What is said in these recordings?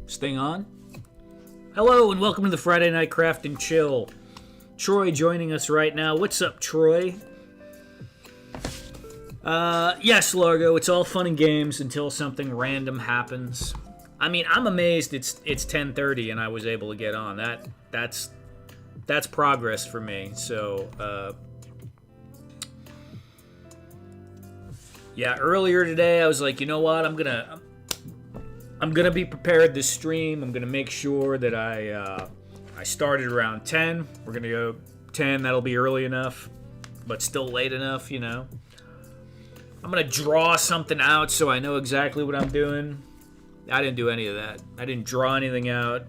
This thing on? Hello and welcome to the Friday Night Craft and Chill. Troy joining us right now. What's up, Troy? Yes, Largo, it's all fun and games until something random happens. I mean, I'm amazed it's 10:30 and I was able to get on. That's progress for me. So, yeah, earlier today I was like, you know what? I'm gonna be prepared this stream. I'm gonna make sure that I started around 10. We're gonna go 10. That'll be early enough, but still late enough, you know. I'm gonna draw something out so I know exactly what I'm doing. I didn't do any of that. I didn't draw anything out.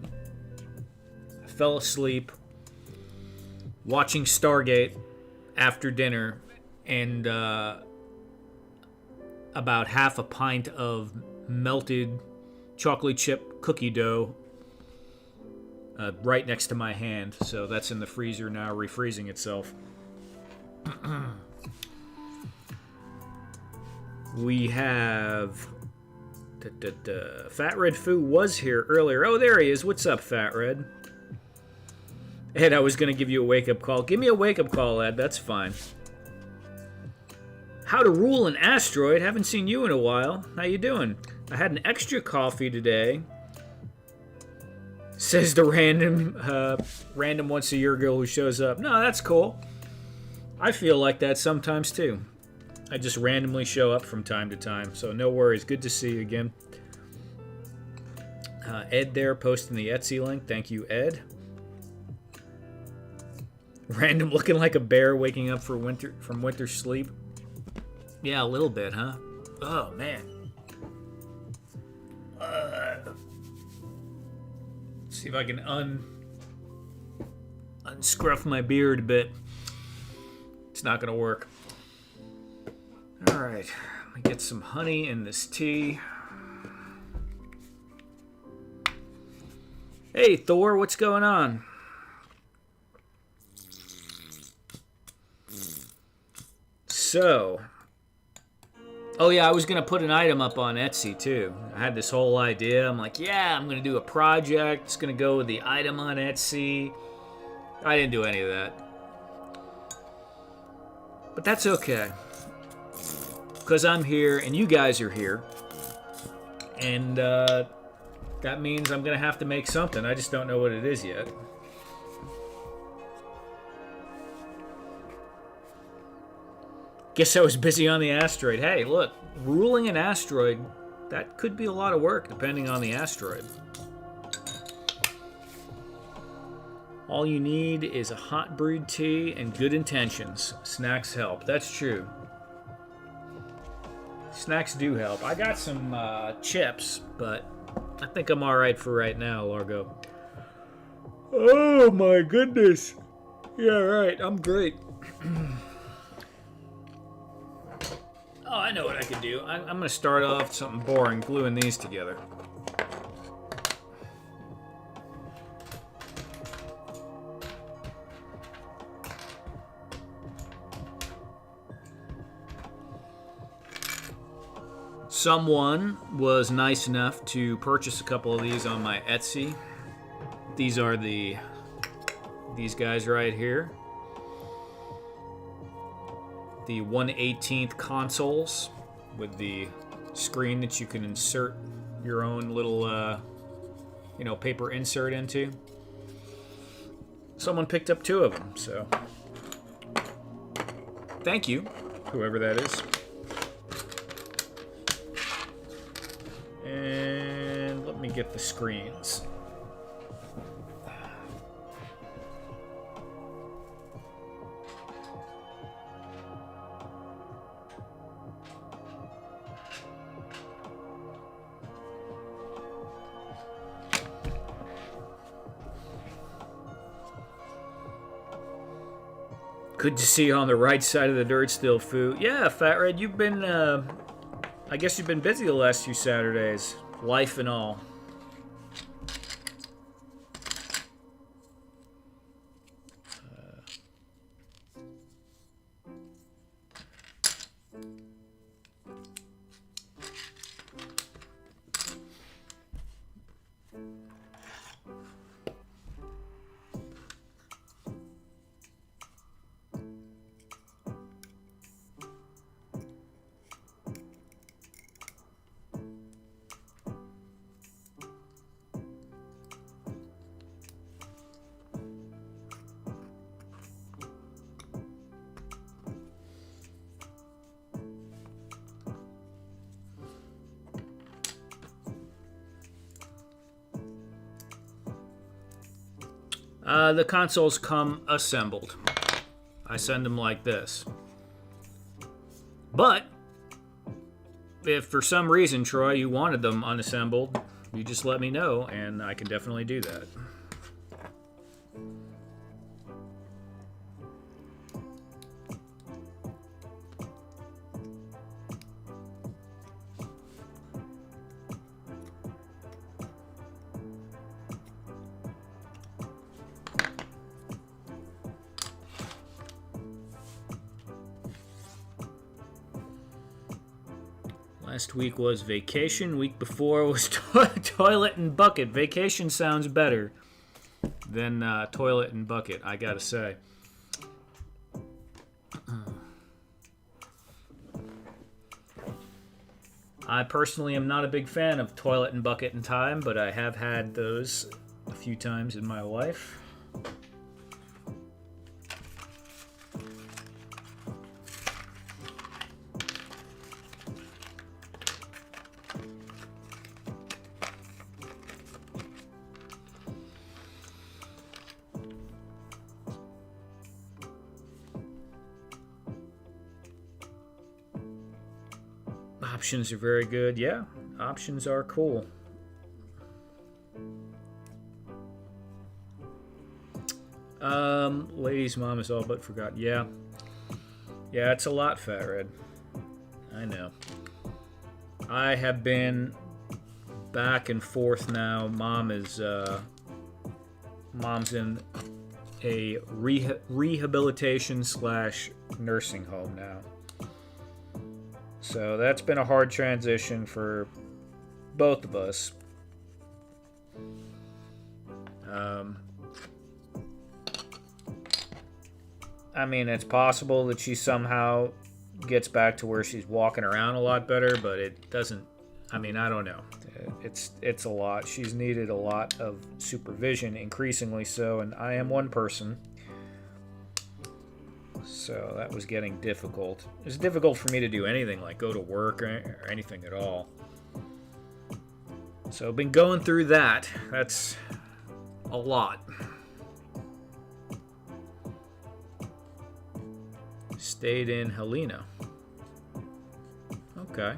I fell asleep watching Stargate after dinner, and about half a pint of melted chocolate chip cookie dough right next to my hand. So that's in the freezer now, refreezing itself. We have Fat Red Foo was here earlier. Oh, there he is. What's up, Fat Red? Ed, I was going to give you a wake-up call. Give me a wake-up call, Ed. That's fine. How to rule an asteroid. Haven't seen you in a while. How you doing? I had an extra coffee today. Says the random once a year girl who shows up. No, that's cool. I feel like that sometimes too. I just randomly show up from time to time, so no worries. Good to see you again. Ed there posting the Etsy link. Thank you, Ed. Random looking like a bear waking up from winter sleep. Yeah, a little bit, huh? Oh, man. See if I can unscruff my beard a bit. It's not going to work. All right, let me get some honey in this tea. Hey, Thor, what's going on? So, oh yeah, I was going to put an item up on Etsy too. I had this whole idea. I'm like, yeah, I'm going to do a project. It's going to go with the item on Etsy. I didn't do any of that. But that's okay. Because I'm here and you guys are here. And that means I'm going to have to make something. I just don't know what it is yet. Guess I was busy on the asteroid. Hey, look, ruling an asteroid, that could be a lot of work depending on the asteroid. All you need is a hot brewed tea and good intentions. Snacks help. That's true. Snacks do help. I got some chips, but I think I'm alright for right now, Largo. Oh my goodness. Yeah, right. I'm great. Oh, I know what I could do. I'm going to start off something boring, gluing these together. Someone was nice enough to purchase a couple of these on my Etsy. These are these guys right here. The 1/18 consoles with the screen that you can insert your own little, paper insert into. Someone picked up 2 of them, so thank you, whoever that is. And let me get the screens. Good to see you on the right side of the dirt still, Foo. Yeah, Fat Red, you've been, I guess you've been busy the last few Saturdays. Life and all. The consoles come assembled. I send them like this. But if for some reason, Troy, you wanted them unassembled, you just let me know, and I can definitely do that. Last week was vacation. Week before was toilet and bucket. Vacation sounds better than toilet and bucket, I gotta say. I personally am not a big fan of toilet and bucket and time, but I have had those a few times in my life. Options are very good. Yeah, options are cool. Ladies' mom is all but forgot. Yeah, it's a lot, Fat Red. I know. I have been back and forth now. Mom's in a rehabilitation / nursing home now. So that's been a hard transition for both of us. I mean, it's possible that she somehow gets back to where she's walking around a lot better, but it doesn't. I mean, I don't know. It's a lot. She's needed a lot of supervision, increasingly so, and I am one person. So that was getting difficult. It was difficult for me to do anything, like go to work or anything at all. So I've been going through that. That's a lot. Stayed in Helena. Okay,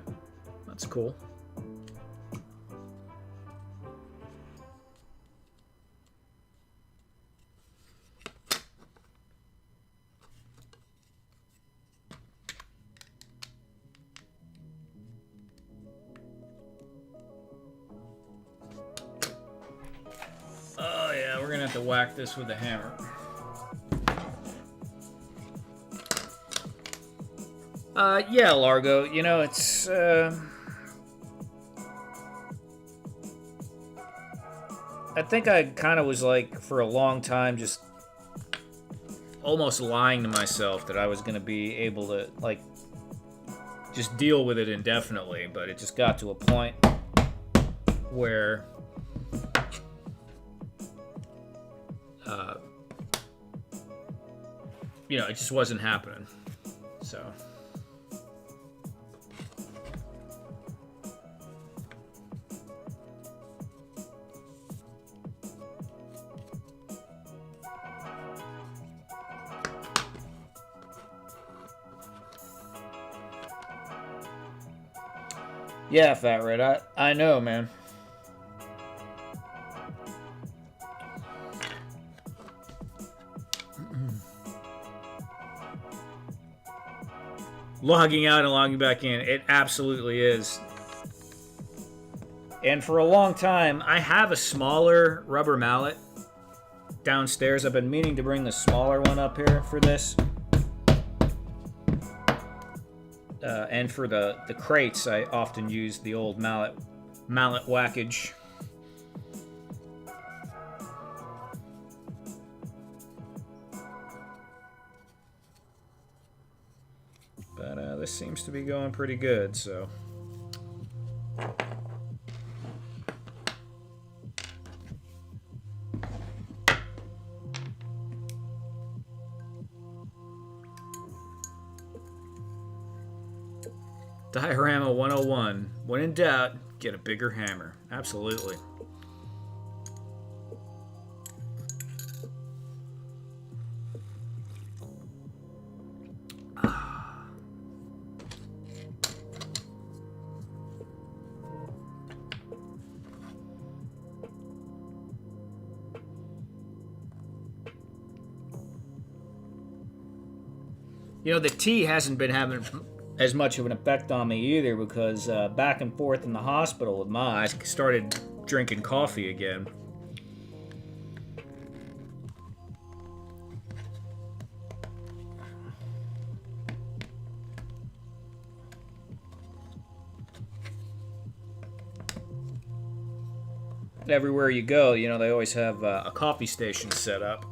that's cool. Oh yeah, we're gonna have to whack this with a hammer. Yeah, Largo, you know, it's, I think I kind of was like, for a long time, just almost lying to myself that I was going to be able to, like, just deal with it indefinitely, but it just got to a point where, you know, it just wasn't happening, so... Yeah, Fat Red, I know, man. Logging out and logging back in, it absolutely is. And for a long time, I have a smaller rubber mallet downstairs. I've been meaning to bring the smaller one up here for this. And for the crates, I often use the old mallet whackage. this seems to be going pretty good, so. Diorama 101. When in doubt, get a bigger hammer. Absolutely. You know, the tea hasn't been having as much of an effect on me either because back and forth in the hospital with Ma, I started drinking coffee again. Everywhere you go, you know, they always have a coffee station set up.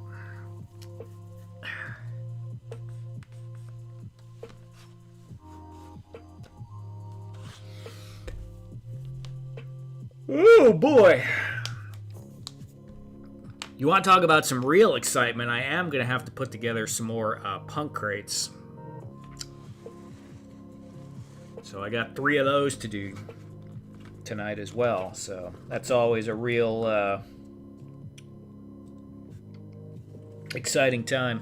Oh boy. You want to talk about some real excitement? I am going to have to put together some more punk crates. So I got 3 of those to do tonight as well. So that's always a real exciting time.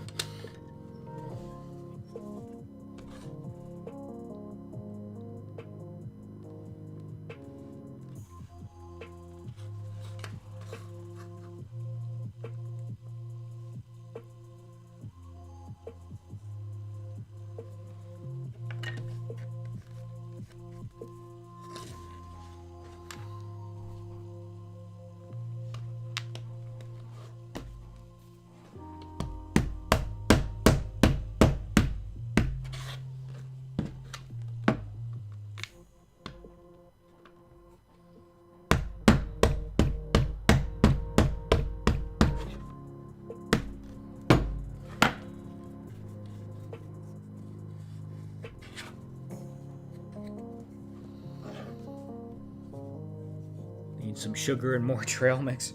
Need some sugar and more trail mix.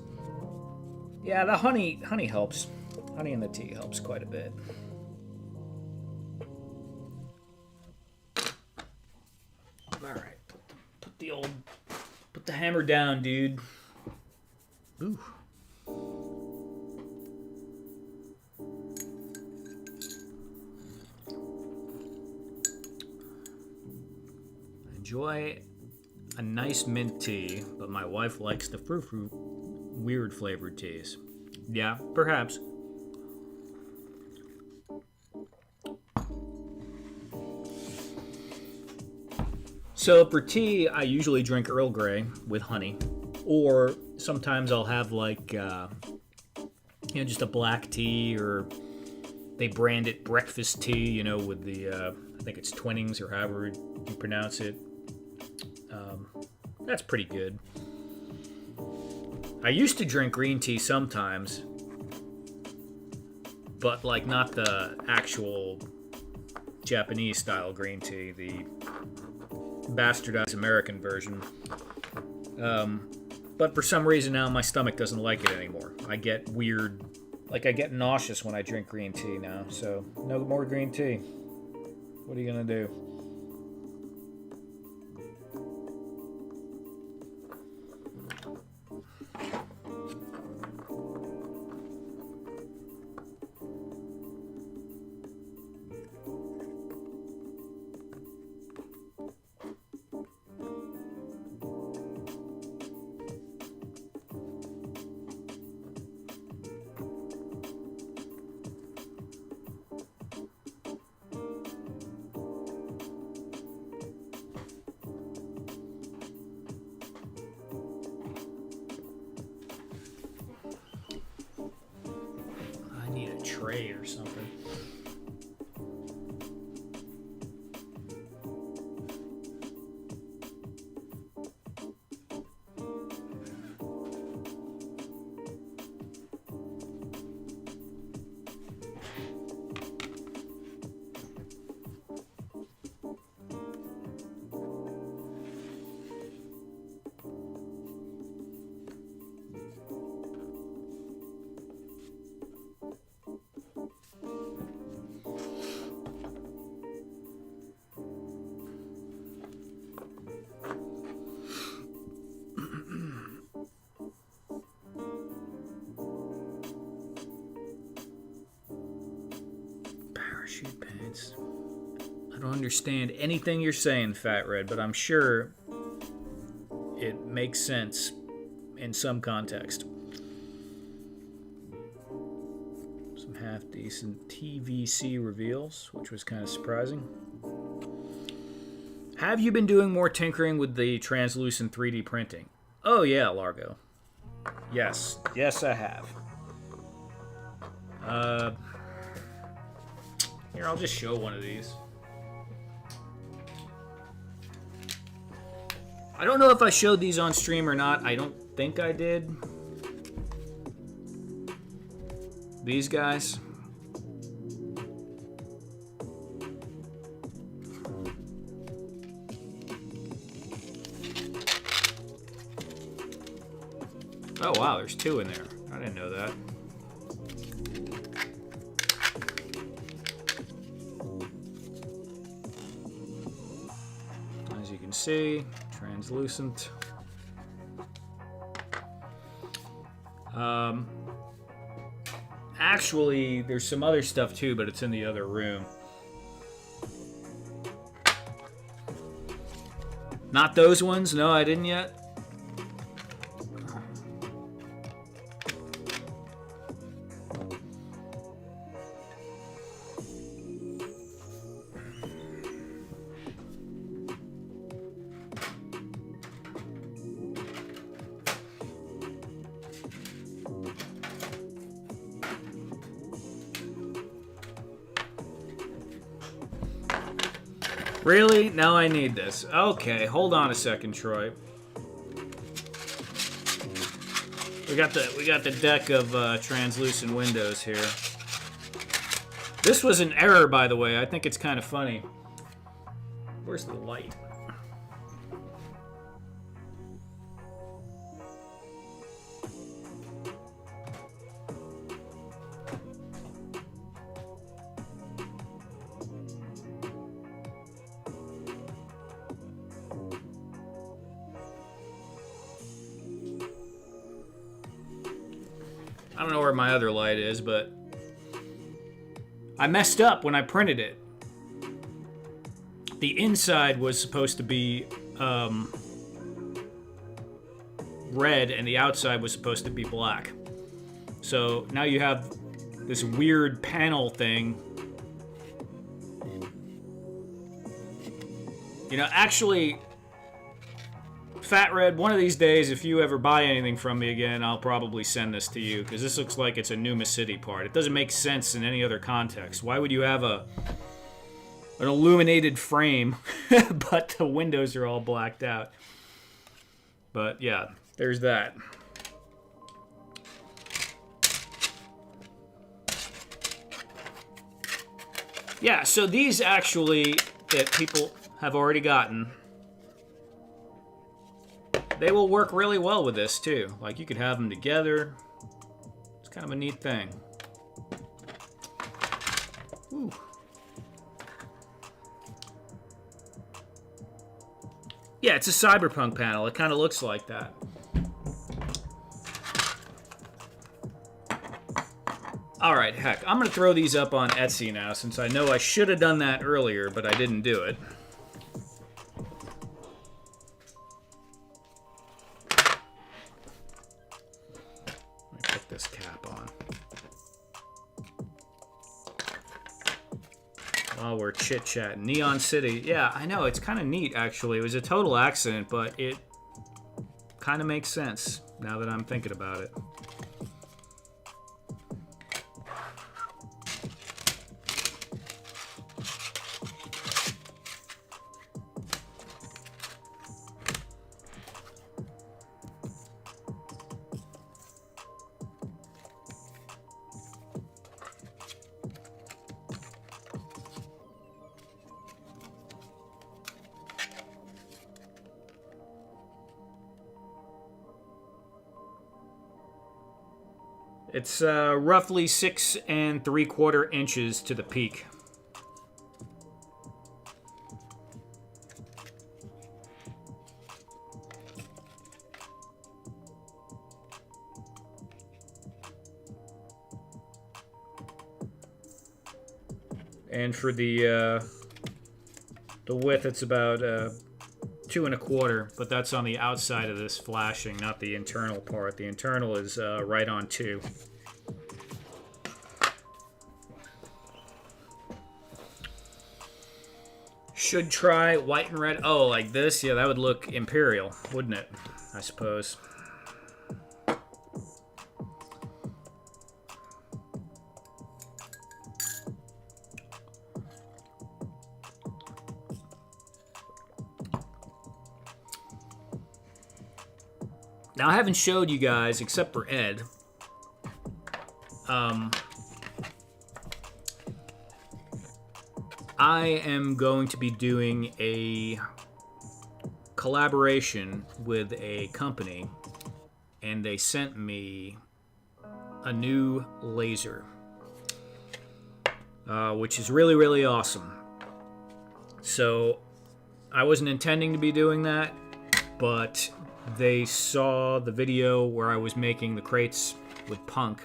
Yeah, the honey helps. Honey in the tea helps quite a bit. All right, put the hammer down, dude. Ooh. Enjoy a nice mint tea, but my wife likes the frou-frou weird flavored teas. Yeah, perhaps. So for tea, I usually drink Earl Grey with honey, or sometimes I'll have like, just a black tea, or they brand it breakfast tea, with the, I think it's Twinings or however you pronounce it. That's pretty good. I used to drink green tea sometimes, but like not the actual Japanese style green tea, the bastardized American version. But for some reason now my stomach doesn't like it anymore. I get weird, like I get nauseous when I drink green tea now, so no more green tea. What are you gonna do? Tray or something. Parachute pants. I don't understand anything you're saying, Fat Red, but I'm sure it makes sense in some context. Some half-decent TVC reveals, which was kind of surprising. Have you been doing more tinkering with the translucent 3D printing? Oh yeah, Largo. Yes. Yes, I have. Here, I'll just show one of these. I don't know if I showed these on stream or not. I don't think I did. These guys. Oh wow, there's two in there. I didn't know that. As you can see, translucent. Actually, there's some other stuff too, but it's in the other room. Not those ones? No, I didn't yet. Really? Now I need this. Okay, hold on a second, Troy. We got the deck of translucent windows here. This was an error, by the way. I think it's kind of funny. Where's the light? I don't know where my other light is, but I messed up when I printed it. The inside was supposed to be red and the outside was supposed to be black. So now you have this weird panel thing. You know, actually, Fat Red, one of these days, if you ever buy anything from me again, I'll probably send this to you, because this looks like it's a Numa City part. It doesn't make sense in any other context. Why would you have an illuminated frame, but the windows are all blacked out? But yeah, there's that. Yeah, so these actually, that people have already gotten, they will work really well with this too. Like, you could have them together. It's kind of a neat thing. Ooh. Yeah, it's a Cyberpunk panel. It kind of looks like that. All right, heck, I'm gonna throw these up on Etsy now, since I know I should have done that earlier, but I didn't do it. This cap on. While we're chit-chatting. Neon City. Yeah, I know. It's kind of neat, actually. It was a total accident, but it kind of makes sense now that I'm thinking about it. It's roughly 6 3/4 inches to the peak. And for the width, it's about 2.25, but that's on the outside of this flashing, not the internal part. The internal is right on 2. Should try white and red. Oh, like this? Yeah, that would look imperial, wouldn't it? I suppose. Now, I haven't showed you guys, except for Ed, I am going to be doing a collaboration with a company, and they sent me a new laser, which is really, really awesome. So, I wasn't intending to be doing that, but they saw the video where I was making the crates with Punk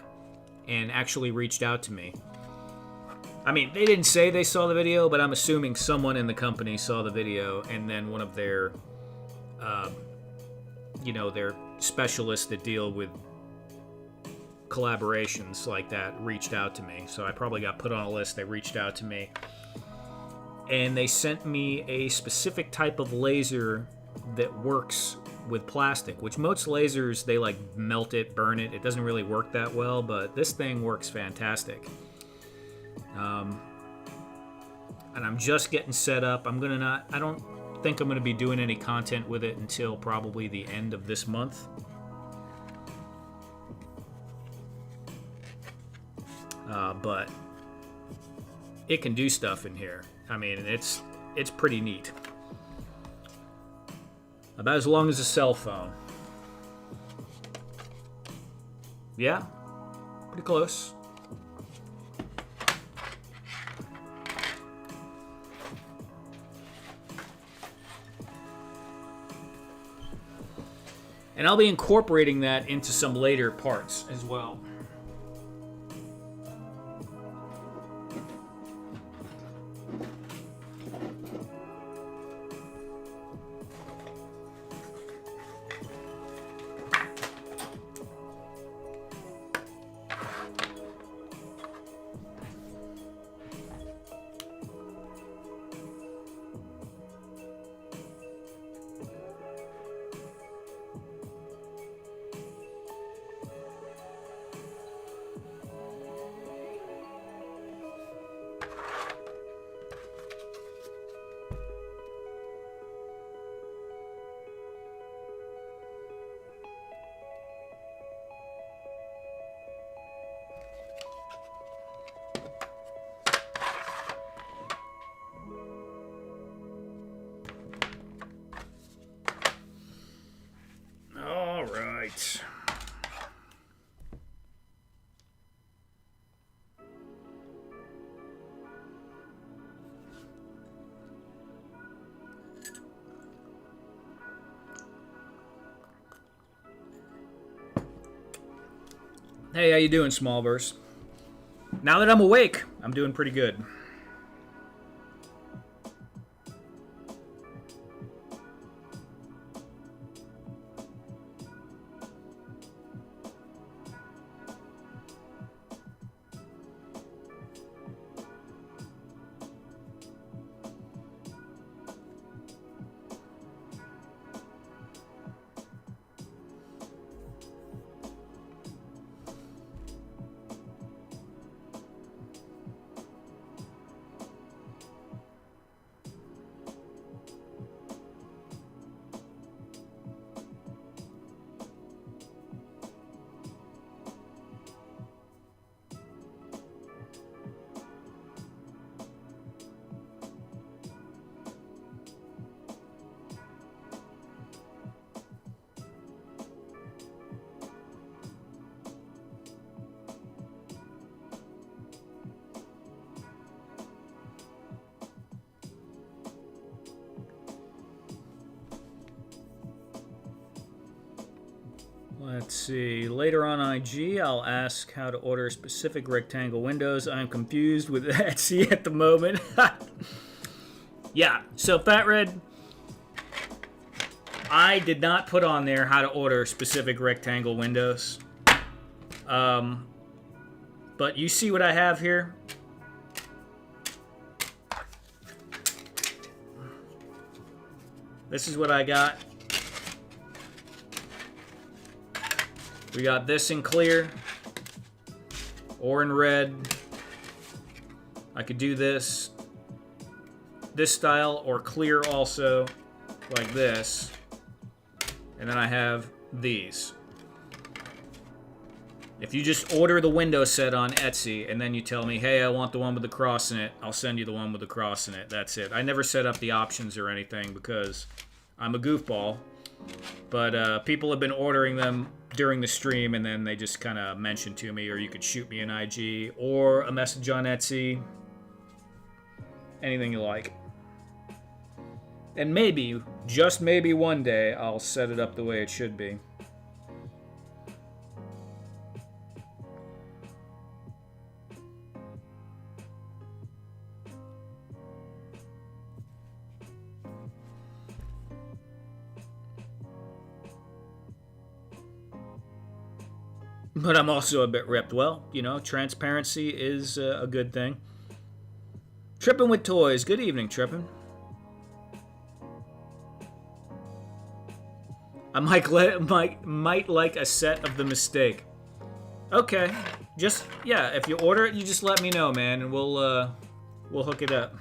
and actually reached out to me. I mean, they didn't say they saw the video, but I'm assuming someone in the company saw the video, and then one of their, their specialists that deal with collaborations like that reached out to me. So I probably got put on a list. They reached out to me. And they sent me a specific type of laser that works with plastic, which most lasers, they like melt it, burn it. It doesn't really work that well, but this thing works fantastic. And I'm just getting set up. I don't think I'm gonna be doing any content with it until probably the end of this month. But it can do stuff in here. I mean, it's pretty neat. About as long as a cell phone. Yeah, pretty close. And I'll be incorporating that into some later parts as well. Right. Hey, how you doing, Smallverse? Now that I'm awake, I'm doing pretty good. Let's see. Later on IG, I'll ask how to order specific rectangle windows. I'm confused with Etsy at the moment. Yeah, so Fat Red, I did not put on there how to order specific rectangle windows. But you see what I have here? This is what I got. We got this in clear or in red. I could do this style or clear also, like this. And then I have these. If you just order the window set on Etsy and then you tell me, hey, I want the one with the cross in it, I'll send you the one with the cross in it. That's it. I never set up the options or anything because I'm a goofball. But people have been ordering them during the stream, and then they just kind of mention to me, or you could shoot me an IG or a message on Etsy. Anything you like. And maybe, just maybe one day, I'll set it up the way it should be. But I'm also a bit ripped. Well, you know, transparency is a good thing. Trippin' with Toys. Good evening, Trippin'. I might like a set of the mistake. Okay. Just, yeah, if you order it, you just let me know, man, and we'll hook it up.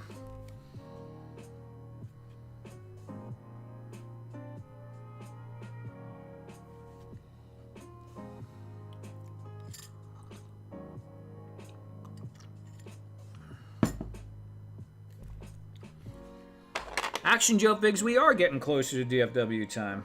Action Joe Figs, we are getting closer to DFW time.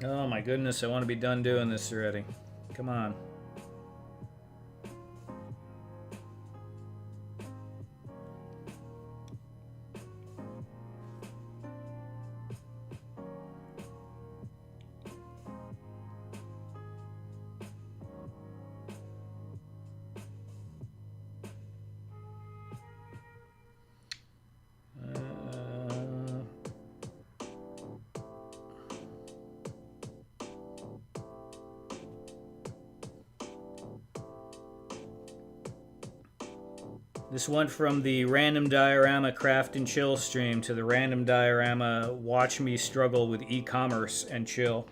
Oh my goodness, I want to be done doing this already. Come on. This went from the Random Diorama Craft and Chill stream to the Random Diorama Watch Me Struggle with E-commerce and Chill.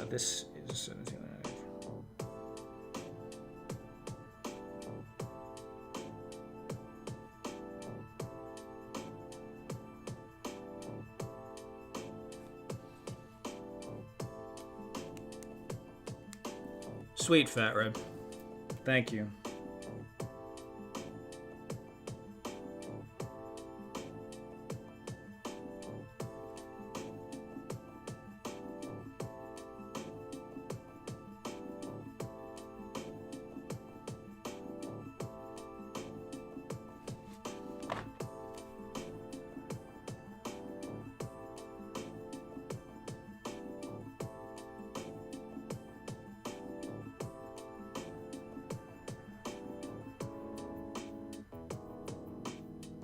This is... Sweet, Fat Red. Thank you.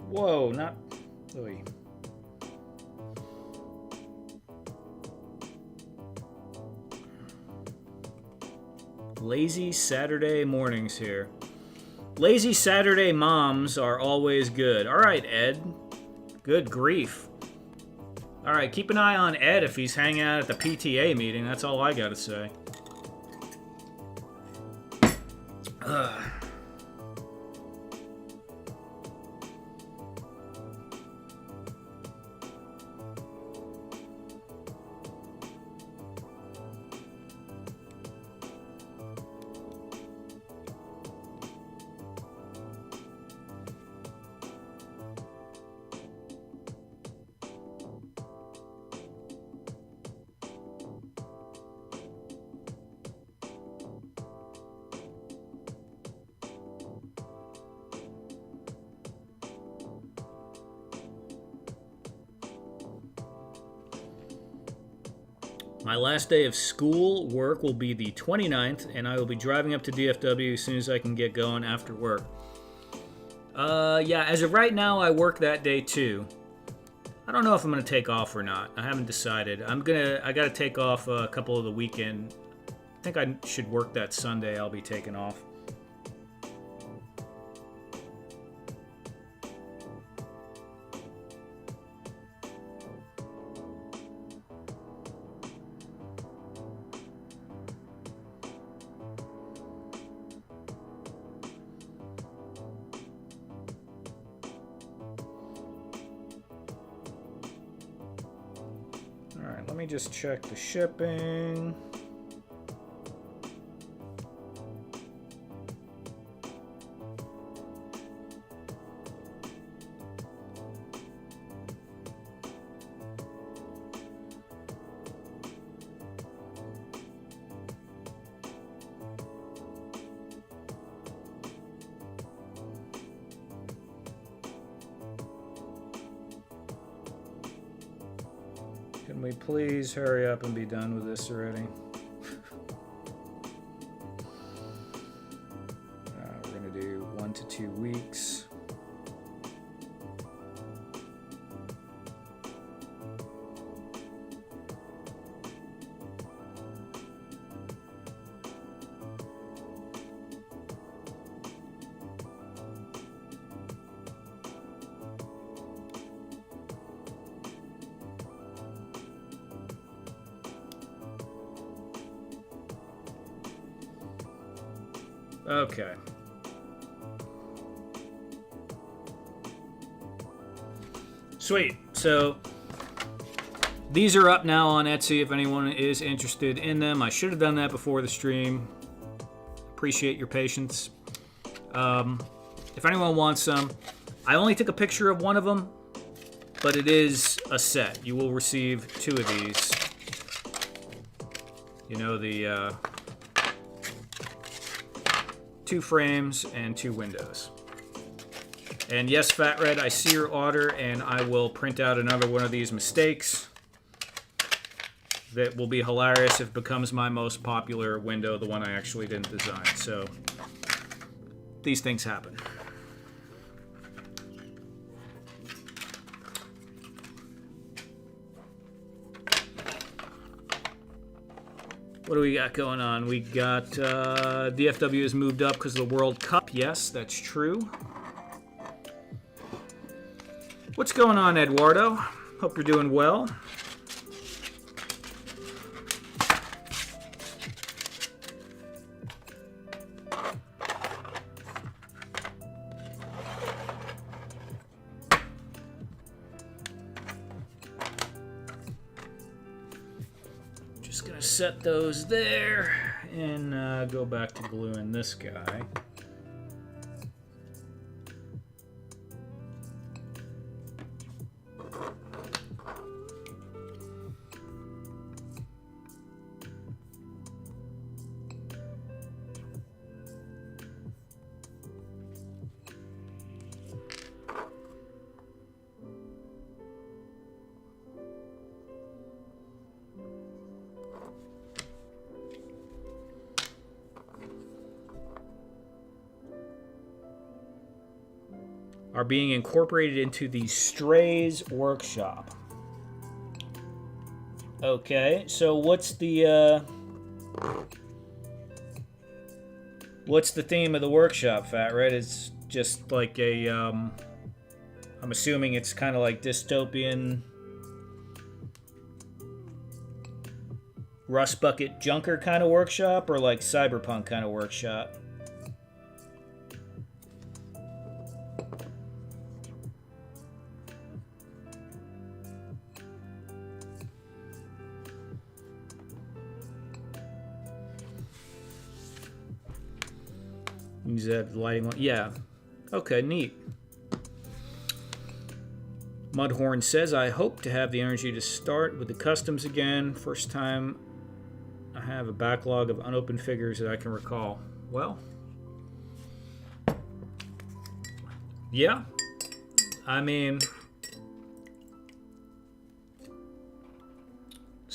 Whoa, not... Oy. Lazy Saturday mornings here. Lazy Saturday moms are always good. All right, Ed. Good grief. All right, keep an eye on Ed if he's hanging out at the PTA meeting. That's all I gotta say. My last day of school work will be the 29th, and I will be driving up to DFW as soon as I can get going after work. Yeah, as of right now, I work that day too. I don't know if I'm gonna take off or not. I haven't decided. I gotta take off a couple of the weekend. I think I should work that Sunday. I'll be taking off. Alright, let me just check the shipping. Can we please hurry up and be done with this already? We're going to do 1 to 2 weeks. Okay. Sweet. So these are up now on Etsy if anyone is interested in them. I should have done that before the stream. Appreciate your patience. If anyone wants some, I only took a picture of one of them, but it is a set. You will receive 2 of these. You know, the 2 frames and 2 windows. And yes, Fat Red, I see your order, and I will print out another one of these mistakes. That will be hilarious if it becomes my most popular window, the one I actually didn't design. So these things happen. What do we got going on? We got DFW has moved up because of the World Cup. Yes, that's true. What's going on, Eduardo? Hope you're doing well. Just gonna set those there and go back to gluing this guy. Are being incorporated into the Strays workshop. Okay, so what's the theme of the workshop, Fat Red? It's just like a I'm assuming it's kind of like dystopian Rust Bucket Junker kind of workshop, or like cyberpunk kind of workshop? Use that lighting one. Yeah. Okay, neat. Mudhorn says, I hope to have the energy to start with the customs again. First time I have a backlog of unopened figures that I can recall. Well, yeah. I mean,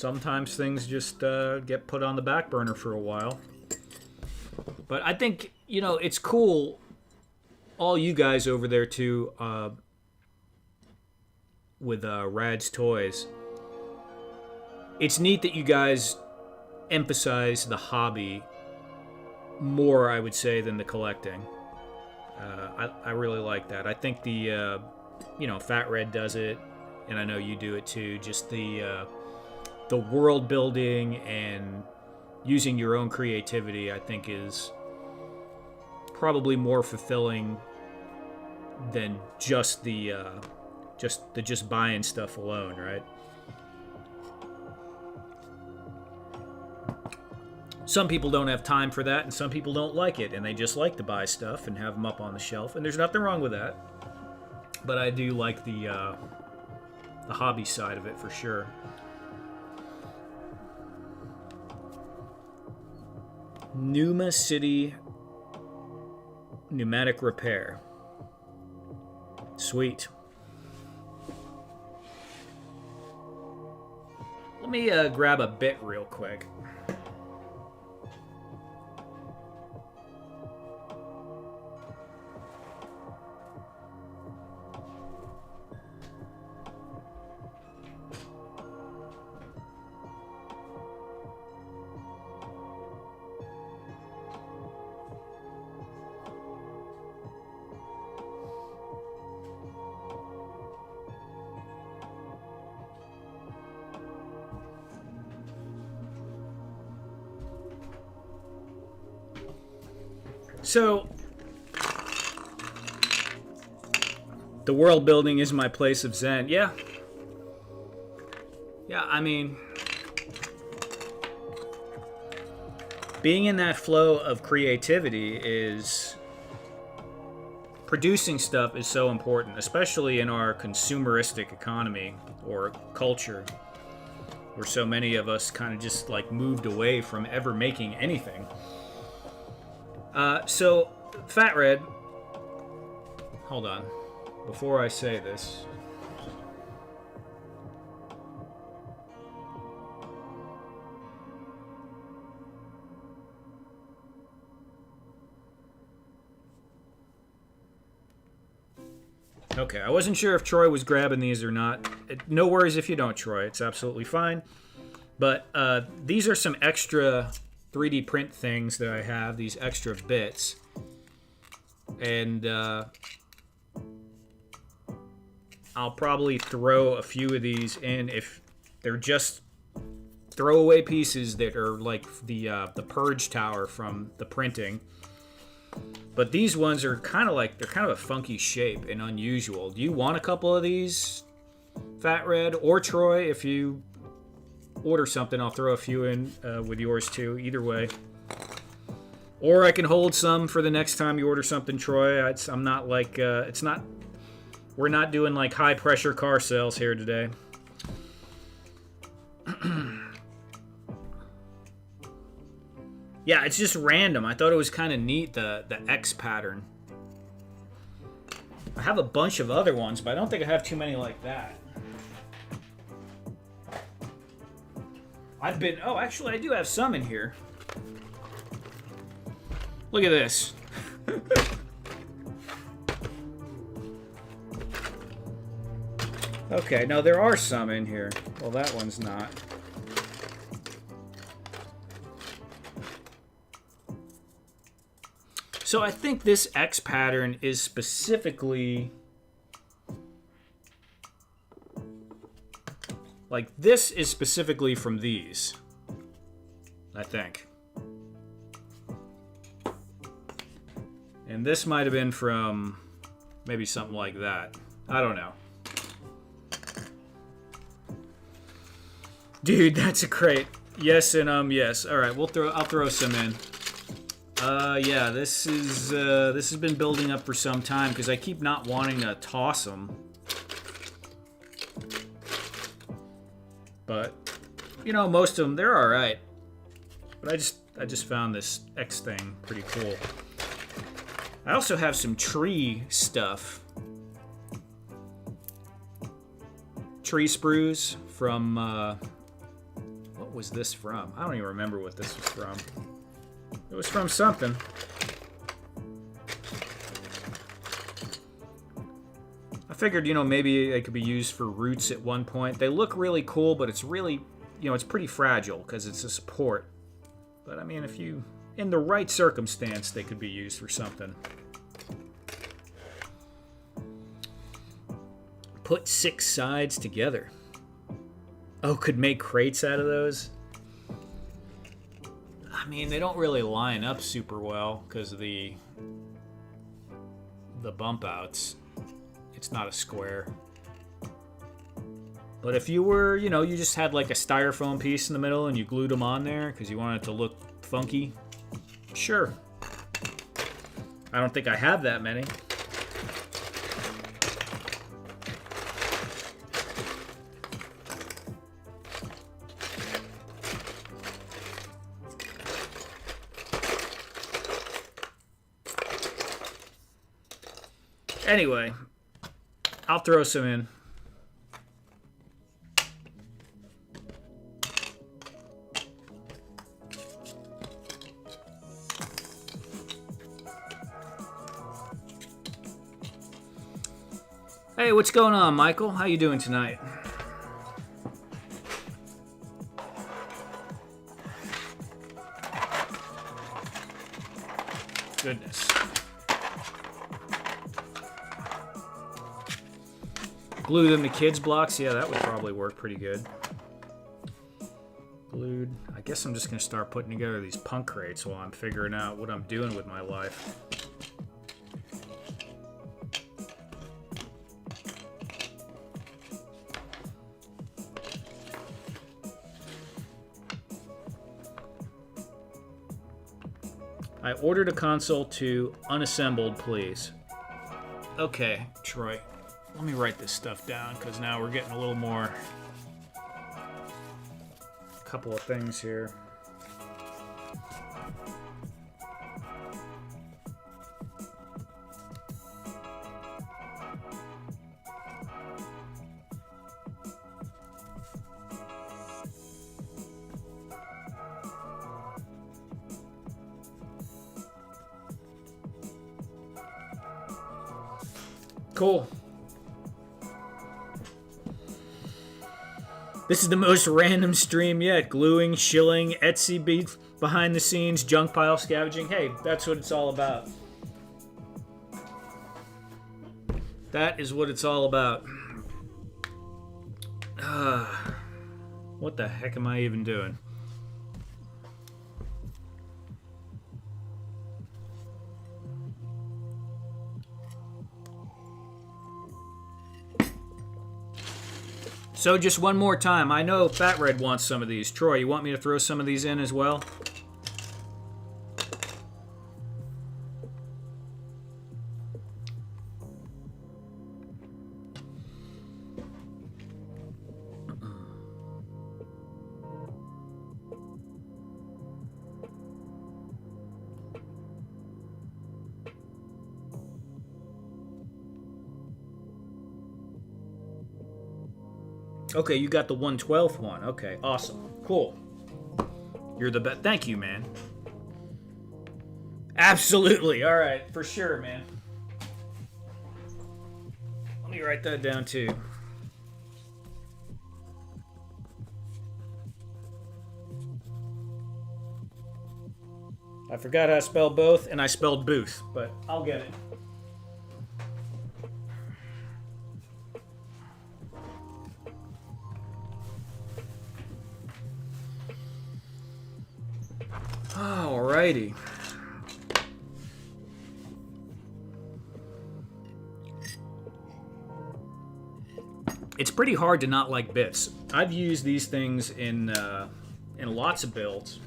sometimes things just get put on the back burner for a while. But I think, it's cool, all you guys over there too, with Rad's Toys. It's neat that you guys emphasize the hobby more, I would say, than the collecting. I really like that. I think the, Fat Red does it, and I know you do it too. Just the world building and using your own creativity, I think, is probably more fulfilling than just the just buying stuff alone, right? Some people don't have time for that, and some people don't like it, and they just like to buy stuff and have them up on the shelf, and there's nothing wrong with that. But I do like the hobby side of it for sure. Numa City Pneumatic Repair. Sweet. Let me grab a bit real quick. So, the world building is my place of zen. Yeah, I mean, being in that flow of creativity is... Producing stuff is so important, especially in our consumeristic economy or culture, where so many of us kind of just like moved away from ever making anything. So, Fat Red, hold on, before I say this. Okay, I wasn't sure if Troy was grabbing these or not. No worries if you don't, Troy. It's absolutely fine. But these are some extra 3D print things that I have, these extra bits. And I'll probably throw a few of these in if they're just throwaway pieces that are like the purge tower from the printing. But these ones are kind of like, they're kind of a funky shape and unusual. Do you want a couple of these, Fat Red? Or Troy, if you order something, I'll throw a few in with yours too. Either way. Or I can hold some for the next time you order something, Troy. I'm not like, we're not doing like high pressure car sales here today. Yeah, it's just random. I thought it was kind of neat, the X pattern. I have a bunch of other ones, but I don't think I have too many like that. Oh, actually, I do have some in here. Look at this. Okay, no, there are some in here. Well, that one's not. So I think this X pattern is specifically... Like, this is specifically from these, I think. And this might have been from maybe something like that. I don't know. Dude, that's a crate. Yes and yes. All right, I'll throw some in. Yeah, this has been building up for some time because I keep not wanting to toss them. But, you know, most of them, they're all right. But I just found this X thing pretty cool. I also have some tree stuff. Tree sprues from What was this from? I don't even remember what this was from. It was from something. I figured, maybe they could be used for roots at one point. They look really cool, but it's really, it's pretty fragile because it's a support. But I mean, if you, in the right circumstance, they could be used for something. Put 6 sides together. Oh, could make crates out of those? I mean, they don't really line up super well because of the bump outs. It's not a square. But if you were, you just had like a styrofoam piece in the middle and you glued them on there because you wanted it to look funky, sure. I don't think I have that many. Anyway, I'll throw some in. Hey, what's going on, Michael? How you doing tonight? Goodness. Glue them to kids' blocks? Yeah, that would probably work pretty good. Glued. I guess I'm just going to start putting together these punk crates while I'm figuring out what I'm doing with my life. I ordered a console to unassembled, please. Okay, Troy. Let me write this stuff down, because now we're getting a little more... A couple of things here. Cool. This is the most random stream yet. Gluing, shilling, Etsy beats, behind the scenes, junk pile scavenging. Hey, that's what it's all about. That is what it's all about. What the heck am I even doing? So just one more time. I know Fat Red wants some of these. Troy, you want me to throw some of these in as well? Okay, you got the 1/12 one. Okay, awesome. Cool. You're the best. Thank you, man. Absolutely. All right, for sure, man. Let me write that down, too. I forgot how to spell both, and I spelled booth, but I'll get it. Alrighty. It's pretty hard to not like bits. I've used these things in lots of builds.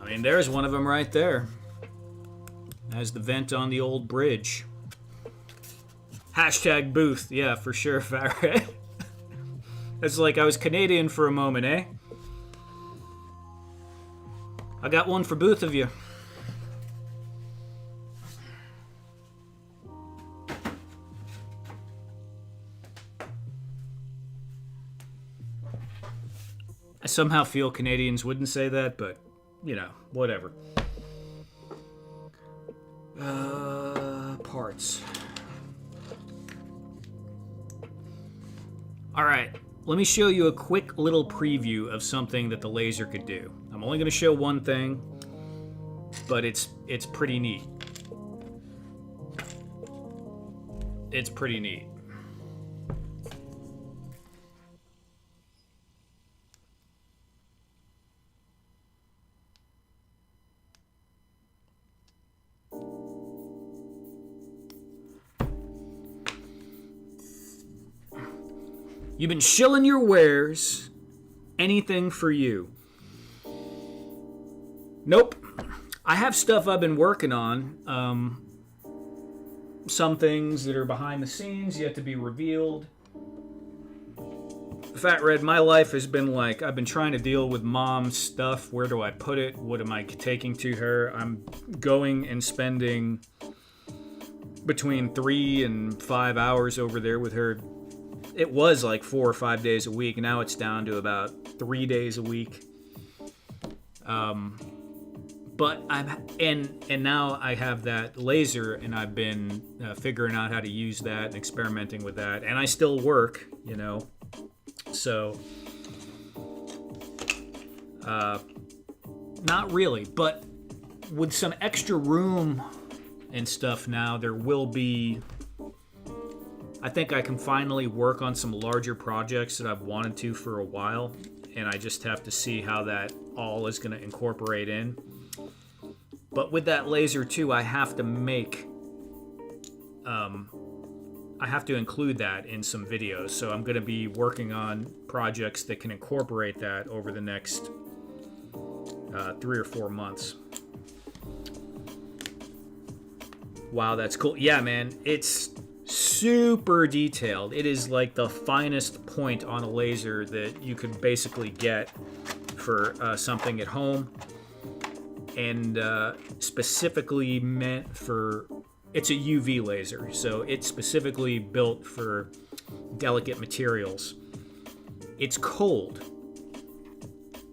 I mean, there's one of them right there. As the vent on the old bridge. Hashtag booth. Yeah, for sure, Farrah. It's like I was Canadian for a moment, eh? I got one for both of you. I somehow feel Canadians wouldn't say that, but, you know, whatever. Parts. Alright, let me show you a quick little preview of something that the laser could do. I'm only going to show one thing, but it's pretty neat. It's pretty neat. You've been shilling your wares. Anything for you. Nope. I have stuff I've been working on. Some things that are behind the scenes, yet to be revealed. Fat Red, my life has been like, I've been trying to deal with mom's stuff. Where do I put it? What am I taking to her? I'm going and spending between 3 and 5 hours over there with her. It was like 4 or 5 days a week. Now it's down to about 3 days a week. But and now I have that laser, and I've been figuring out how to use that and experimenting with that. And I still work, you know. So, not really. But with some extra room and stuff now, there will be. I think I can finally work on some larger projects that I've wanted to for a while, and I just have to see how that all is going to incorporate in. But with that laser too, I have to include that in some videos. So I'm going to be working on projects that can incorporate that over the next 3 or 4 months. Wow, that's cool. Yeah, man, it's super detailed. It is like the finest point on a laser that you could basically get for something at home, and specifically meant for. It's a UV laser, so it's specifically built for delicate materials. It's cold.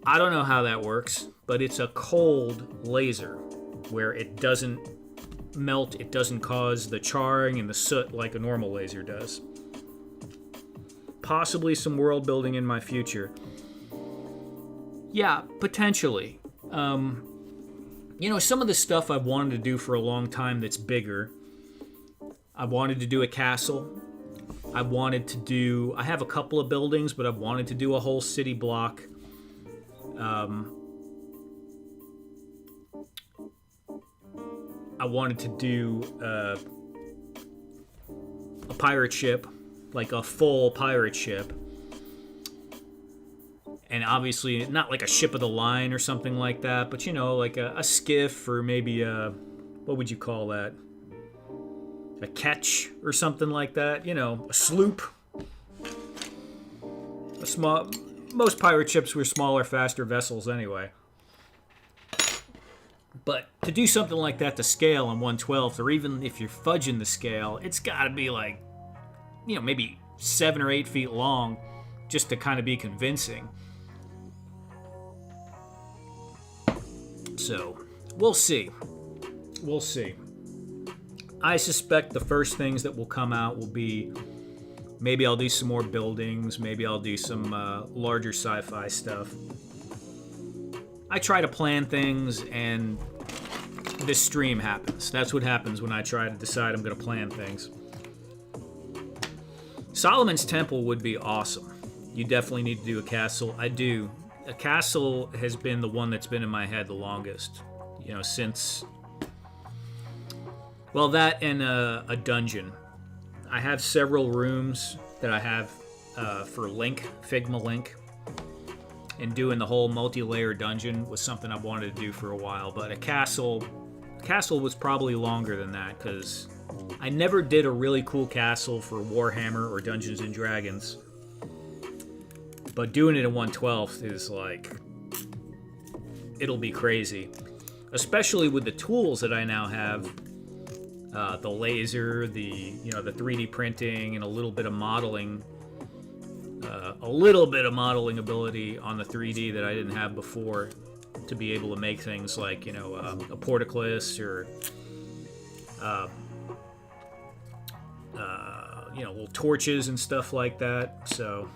I don't know how that works, but it's a cold laser where it doesn't melt, it doesn't cause the charring and the soot like a normal laser does. Possibly some world building in my future. Yeah, potentially. You know, some of the stuff I've wanted to do for a long time that's bigger. I wanted to do a castle. I have a couple of buildings, but I've wanted to do a whole city block. I wanted to do a pirate ship, like a full pirate ship. And obviously, not like a ship of the line or something like that, but you know, like a skiff, or maybe what would you call that? A ketch or something like that. You know, a sloop. Most pirate ships were smaller, faster vessels anyway. But to do something like that to scale on 1/12, or even if you're fudging the scale, it's got to be like, you know, maybe 7 or 8 feet long, just to kind of be convincing. So, we'll see. We'll see. I suspect the first things that will come out will be, maybe I'll do some more buildings, maybe I'll do some larger sci-fi stuff. I try to plan things, and this stream happens. That's what happens when I try to decide I'm going to plan things. Solomon's Temple would be awesome. You definitely need to do a castle. I do. A castle has been the one that's been in my head the longest. You know, since... Well, that and a dungeon. I have several rooms that I have for Link, Figma Link. And doing the whole multi-layer dungeon was something I've wanted to do for a while. But a castle was probably longer than that, because I never did a really cool castle for Warhammer or Dungeons & Dragons. But doing it in 1/12 is like... it'll be crazy, especially with the tools that I now have. The laser, the 3D printing, and a little bit of modeling ability on the 3D that I didn't have before, to be able to make things like a portcullis or little torches and stuff like that. So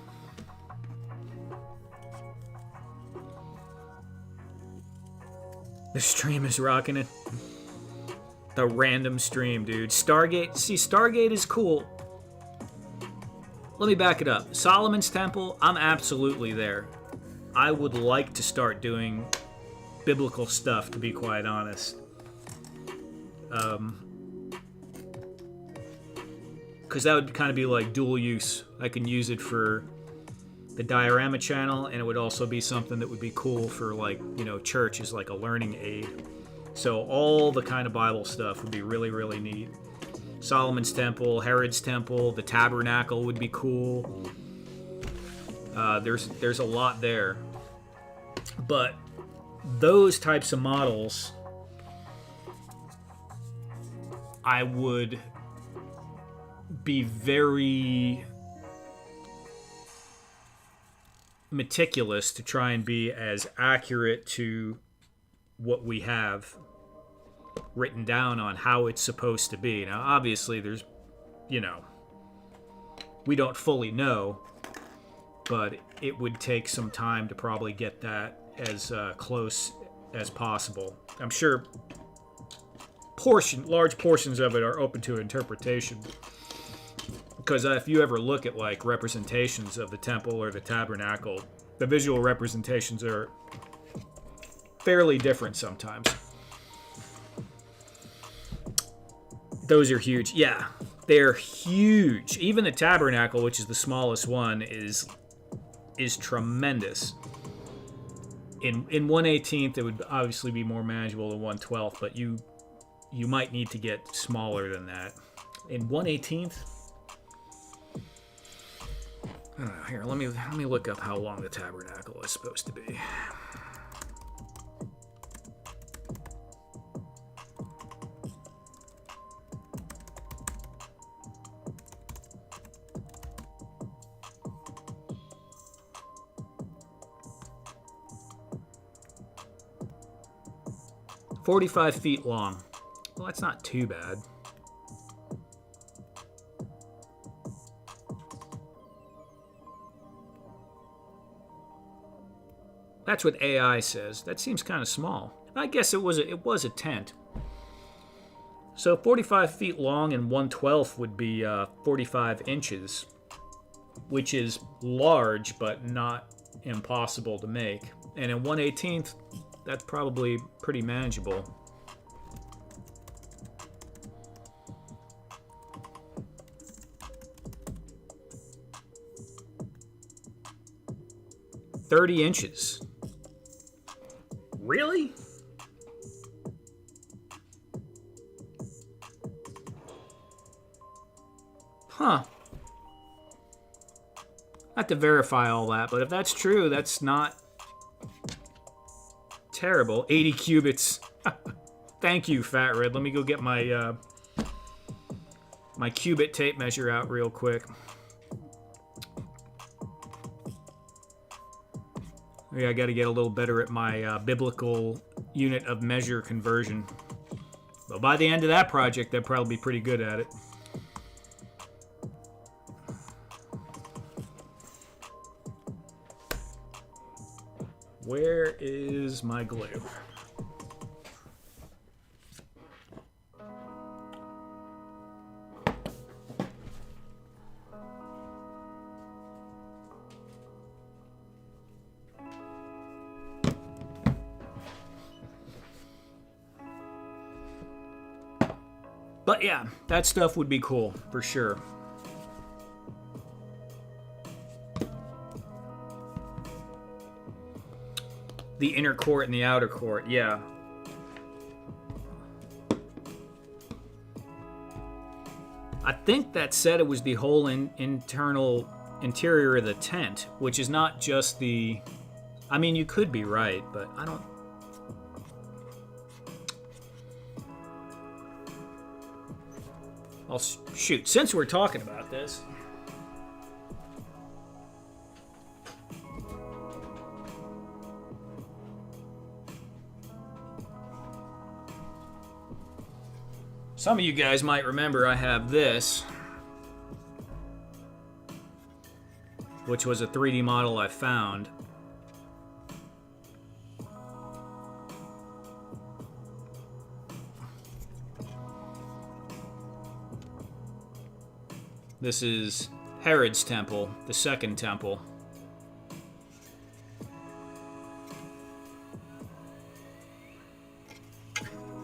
this stream is rocking it. The random stream, dude. Stargate. See, Stargate is cool. Let me back it up. Solomon's Temple, I'm absolutely there. I would like to start doing biblical stuff, to be quite honest. Because that would kind of be like dual use. I can use it for the diorama channel, and it would also be something that would be cool for, like, church as like a learning aid. So all the kind of Bible stuff would be really, really neat. Solomon's Temple, Herod's Temple, the Tabernacle would be cool. There's a lot there. But those types of models, I would be very meticulous to try and be as accurate to what we have written down on how it's supposed to be. Now, obviously, there's, we don't fully know, but it would take some time to probably get that as close as possible. I'm sure large portions of it are open to interpretation, because if you ever look at like representations of the temple or the tabernacle, the visual representations are fairly different sometimes. Those are huge. Yeah, they're huge. Even the tabernacle, which is the smallest one, is tremendous. In 1/18th, it would obviously be more manageable than 1/12th, but you might need to get smaller than that. In 1/18th, I don't know. Here, let me look up how long the tabernacle is supposed to be. "45 feet long." Well, that's not too bad. That's what AI says. That seems kind of small. I guess it was a tent. So 45 feet long and 1/12 would be 45 inches, which is large but not impossible to make. And in 1/18th, that's probably pretty manageable. "30 inches. Really? Huh. I have to verify all that, but if that's true, that's not terrible. 80 cubits. Thank you, Fat Red. Let me go get my my cubit tape measure out real quick. Yeah, I got to get a little better at my biblical unit of measure conversion. But by the end of that project, I'd probably be pretty good at it. Where is my glue? But yeah, that stuff would be cool, for sure. The inner court and the outer court, yeah. I think that said it was the whole interior of the tent, which is not just the... I mean, you could be right, but I don't Shoot, since we're talking about this. Some of you guys might remember I have this, which was a 3D model I found. This is Herod's Temple, the second temple.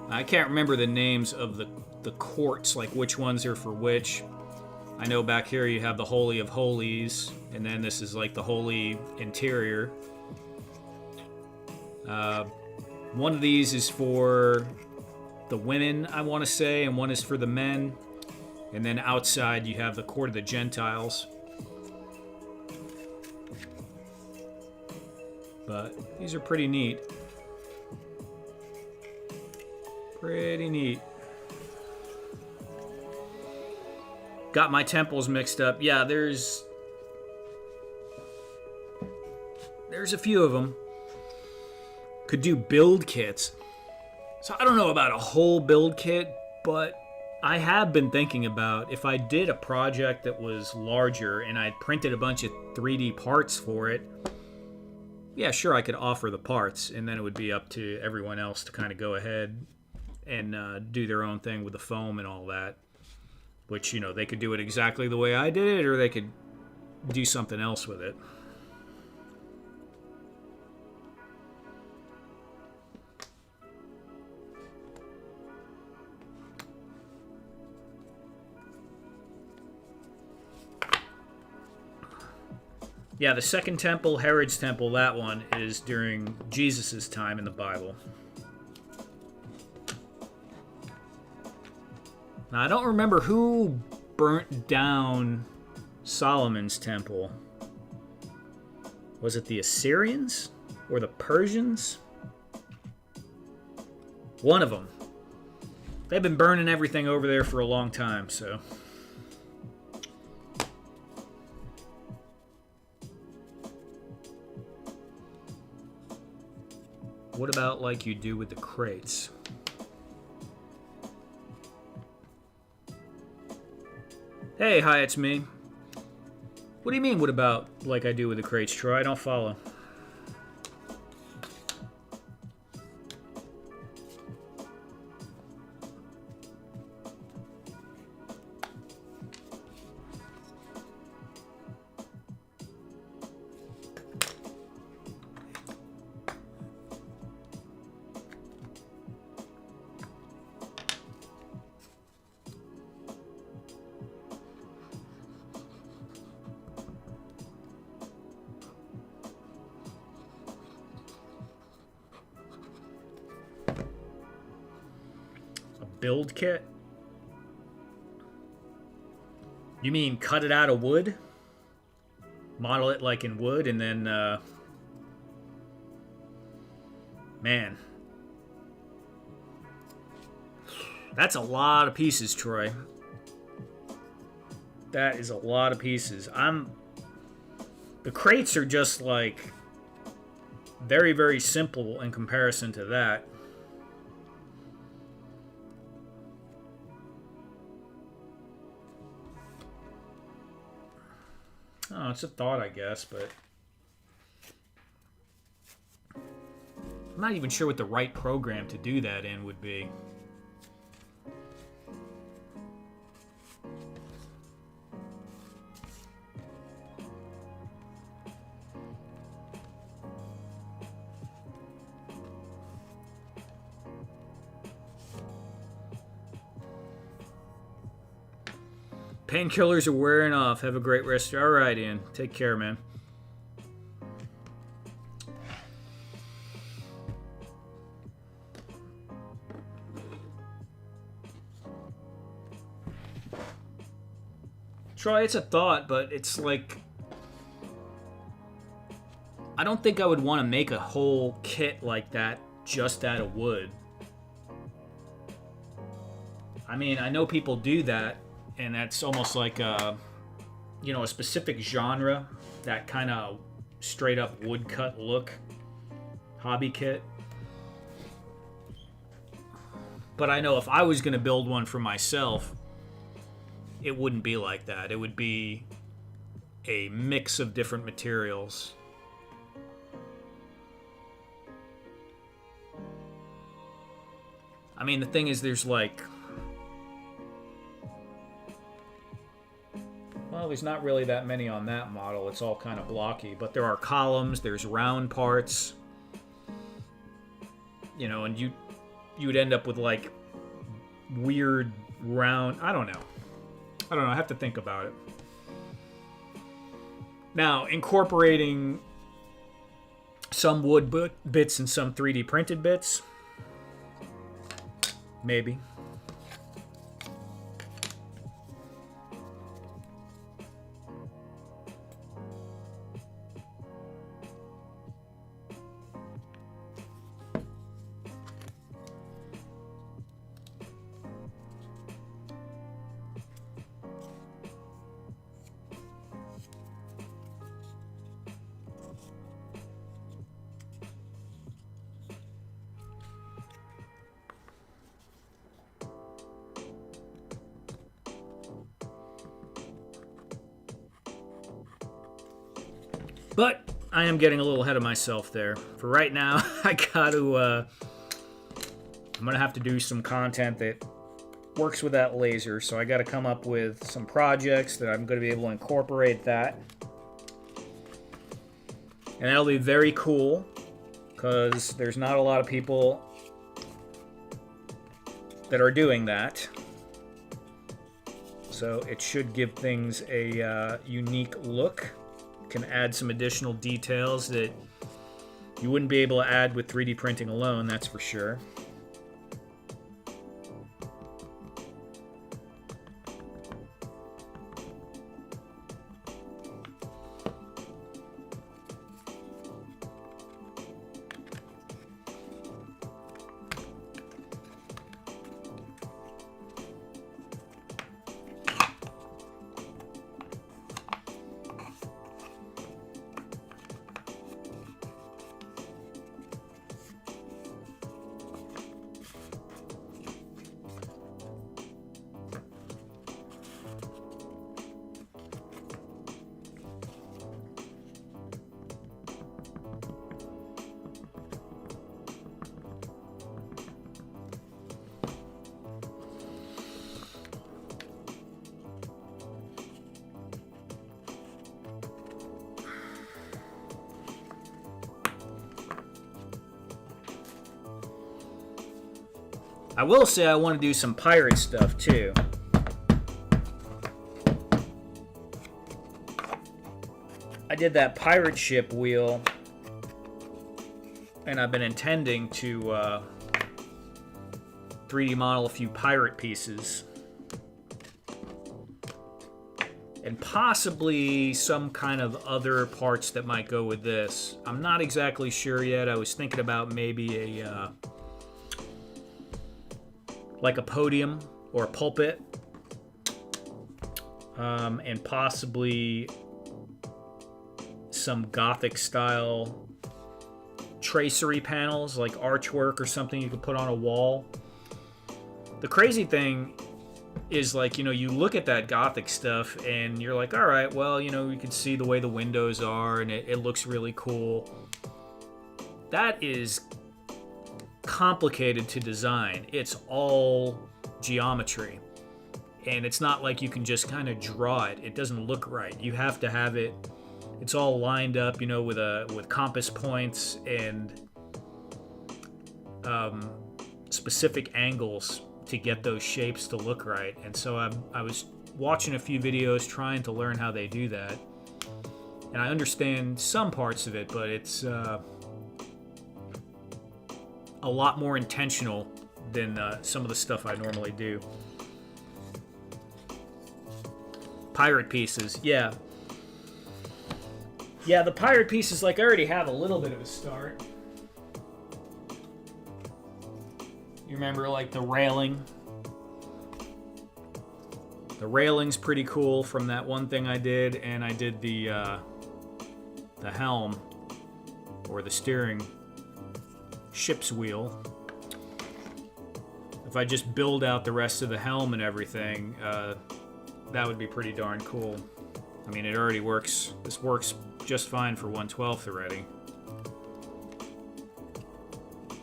I can't remember the names of the courts, like which ones are for which. I know back here you have the Holy of Holies, and then this is like the Holy Interior. One of these is for the women, I want to say, and one is for the men. And then outside you have the Court of the Gentiles. But these are pretty neat. Pretty neat. Got my temples mixed up. Yeah, there's a few of them. Could do build kits. So I don't know about a whole build kit, but I have been thinking about if I did a project that was larger and I printed a bunch of 3D parts for it, yeah, sure, I could offer the parts, and then it would be up to everyone else to kind of go ahead and do their own thing with the foam and all that. Which, you know, they could do it exactly the way I did it, or they could do something else with it. Yeah, the second temple, Herod's Temple, that one is during Jesus' time in the Bible. Now, I don't remember who burnt down Solomon's temple. Was it the Assyrians or the Persians? One of them. They've been burning everything over there for a long time, so... What about like you do with the crates? Hey, hi, it's me. What do you mean, what about like I do with the crates, Troy? I don't follow. Build kit? You mean cut it out of wood? Model it like in wood and then, man. That's a lot of pieces, Troy. That is a lot of pieces. The crates are just like very, very simple in comparison to that. Oh, it's a thought, I guess, but I'm not even sure what the right program to do that in would be. Painkillers are wearing off. Have a great rest. All right, Ian. Take care, man. Troy, it's a thought, but it's like... I don't think I would want to make a whole kit like that just out of wood. I mean, I know people do that. and that's almost like a specific genre, that kind of straight up woodcut look hobby kit. But I know if I was going to build one for myself, it wouldn't be like that. It would be a mix of different materials. I mean, the thing is, there's like... Well, there's not really that many on that model. It's all kind of blocky. But there are columns, there's round parts. You know, and you would end up with like weird round... I don't know. I have to think about it. Now, incorporating some wood bits and some 3D printed bits... Maybe. But I am getting a little ahead of myself there. For right now, I got to... I'm going to have to do some content that works with that laser. So I got to come up with some projects that I'm going to be able to incorporate that. And that'll be very cool, because there's not a lot of people that are doing that. So it should give things a unique look. Can add some additional details that you wouldn't be able to add with 3D printing alone, that's for sure. I will say I want to do some pirate stuff too. I did that pirate ship wheel, and I've been intending to 3D model a few pirate pieces. And possibly some kind of other parts that might go with this. I'm not exactly sure yet. I was thinking about maybe a like a podium or a pulpit, and possibly some Gothic style tracery panels, like archwork or something you could put on a wall. The crazy thing is, like, you look at that Gothic stuff and you're like, all right, well, you can see the way the windows are and it looks really cool. That is complicated to design. It's all geometry, and it's not like you can just kind of draw it. It doesn't look right. You have to have it. It's all lined up, with compass points and specific angles to get those shapes to look right. And so I was watching a few videos trying to learn how they do that, and I understand some parts of it, but it's a lot more intentional than some of the stuff I normally do. Pirate pieces, yeah. Yeah, the pirate pieces, like, I already have a little bit of a start. You remember, like, the railing? The railing's pretty cool from that one thing I did, and I did the helm, or the steering ship's wheel. If I just build out the rest of the helm and everything, that would be pretty darn cool. I mean, it already works. This works just fine for 1/12 already.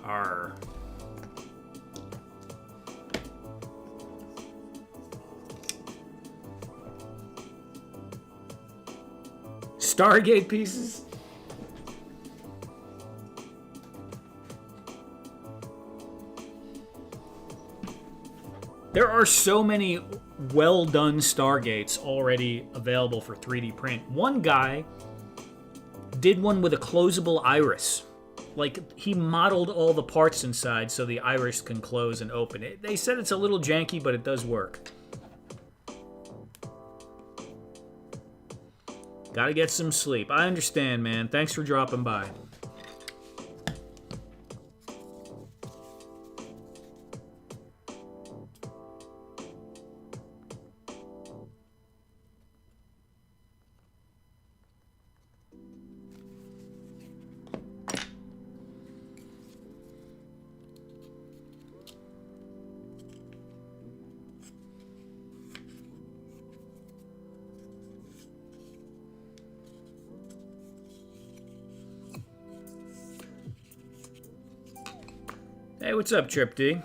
Arr. Stargate pieces? There are so many well-done Stargates already available for 3D print. One guy did one with a closable iris. Like, he modeled all the parts inside so the iris can close and open. They said it's a little janky, but it does work. Gotta get some sleep. I understand, man. Thanks for dropping by. Hey, what's up, Trip D?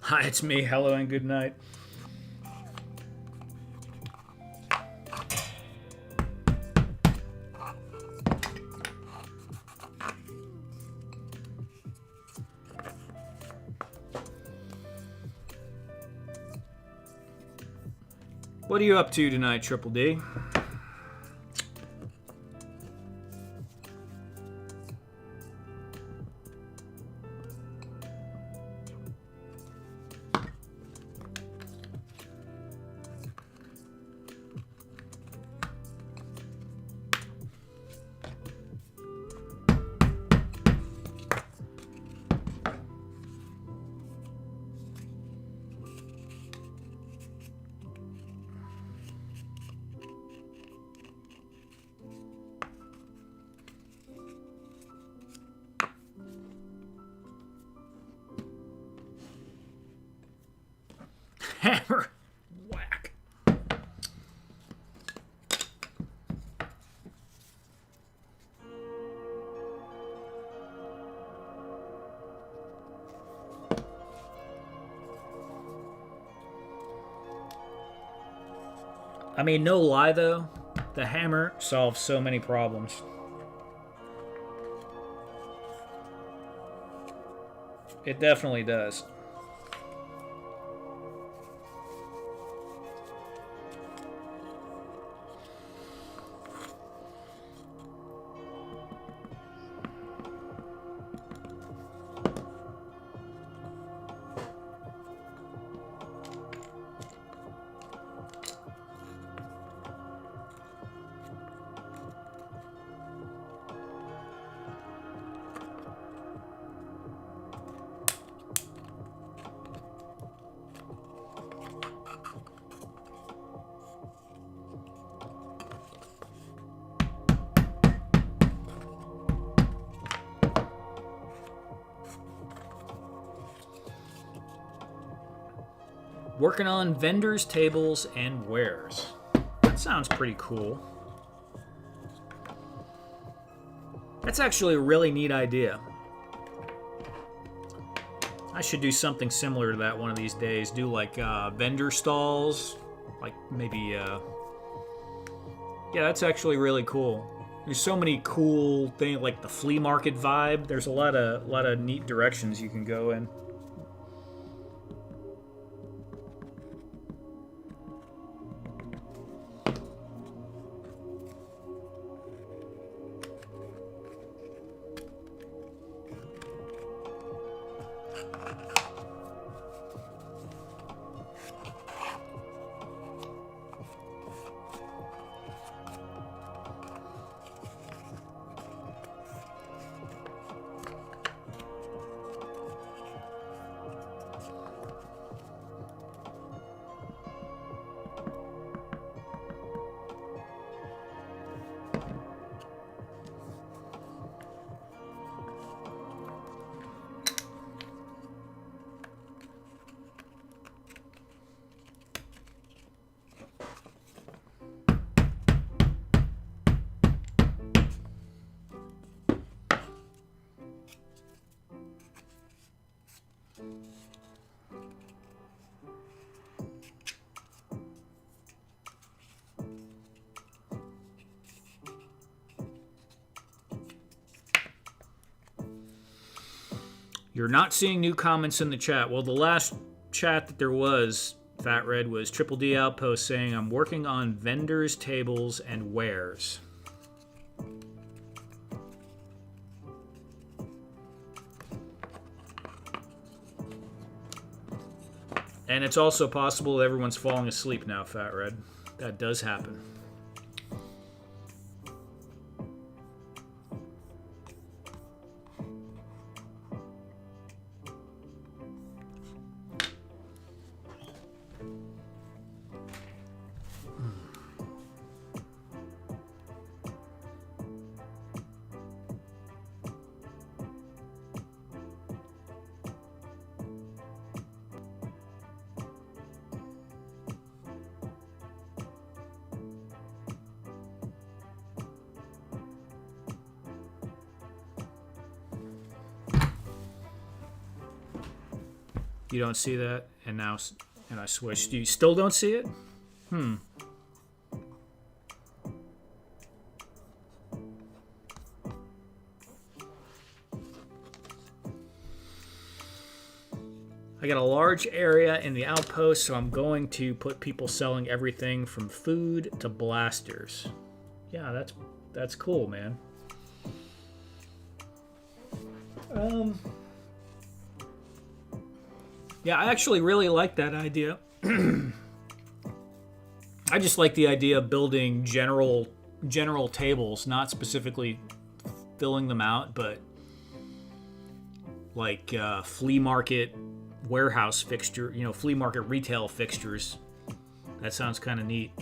Hi, it's me. Hello and good night. What are you up to tonight, Triple D? Hammer. Whack. I mean, no lie though, the hammer solves so many problems. It definitely does. Working on vendors, tables, and wares. That sounds pretty cool. That's actually a really neat idea. I should do something similar to that one of these days. Do like vendor stalls, like maybe. Yeah, that's actually really cool. There's so many cool things, like the flea market vibe. There's a lot of neat directions you can go in. You're not seeing new comments in the chat. Well, the last chat that there was, Fat Red, was Triple D Outpost saying, I'm working on vendors, tables, and wares. And it's also possible that everyone's falling asleep now, Fat Red. That does happen. You don't see that, and I switched. You still don't see it? I got a large area in the outpost, so I'm going to put people selling everything from food to blasters. Yeah, that's cool, man. Yeah, I actually really like that idea. I just like the idea of building general tables, not specifically filling them out, but like flea market warehouse fixture, flea market retail fixtures. That sounds kind of neat.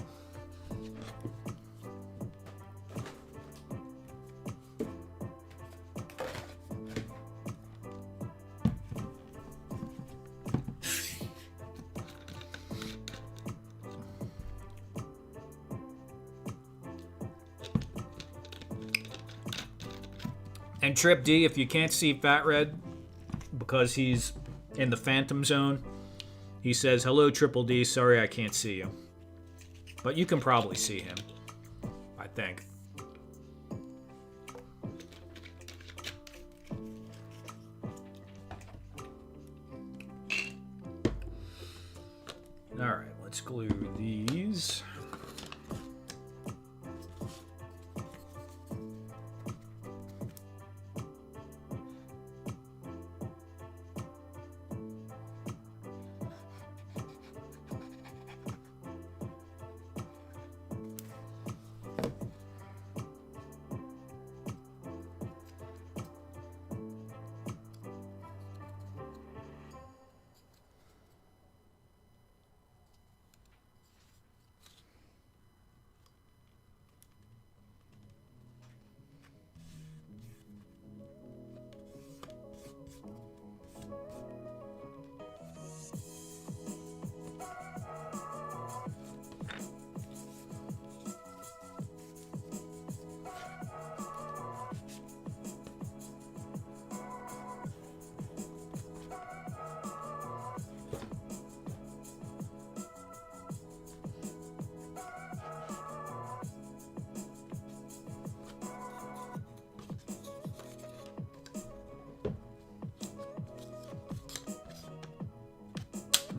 And Trip D, if you can't see Fat Red because he's in the Phantom Zone, he says, hello, Triple D, sorry I can't see you. But you can probably see him, I think. All right, let's glue these.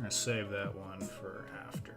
gonna save that one for after.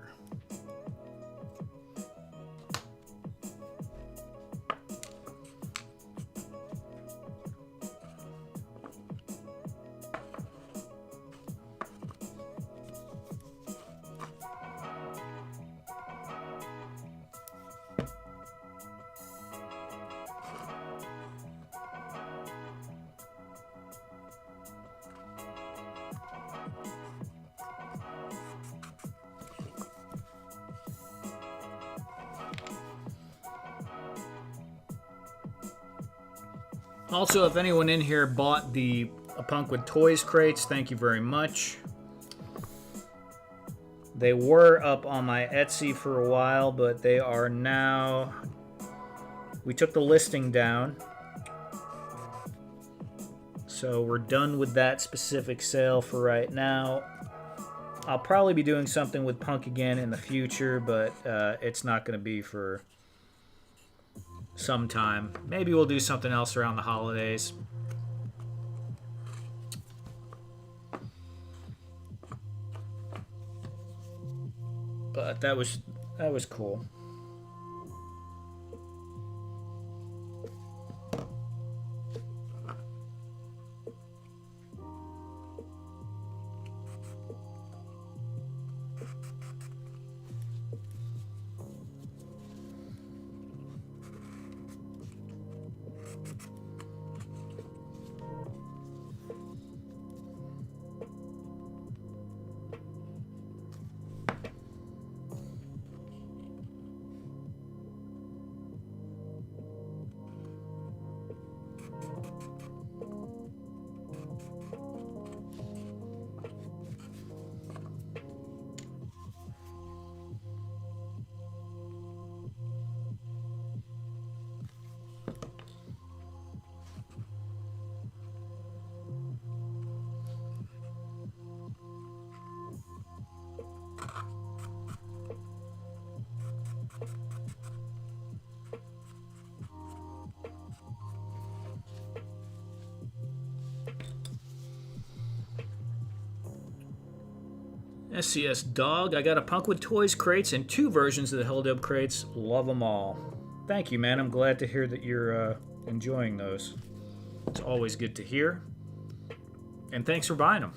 Also, if anyone in here bought the A Punk with Toys crates, thank you very much. They were up on my Etsy for a while, but they are now... We took the listing down. So we're done with that specific sale for right now. I'll probably be doing something with Punk again in the future, but it's not going to be for some time. Maybe we'll do something else around the holidays. But that was cool. SCS Dog, I got a Punk with Toys crates and 2 versions of the Helldub crates. Love them all. Thank you, man. I'm glad to hear that you're enjoying those. It's always good to hear. And thanks for buying them.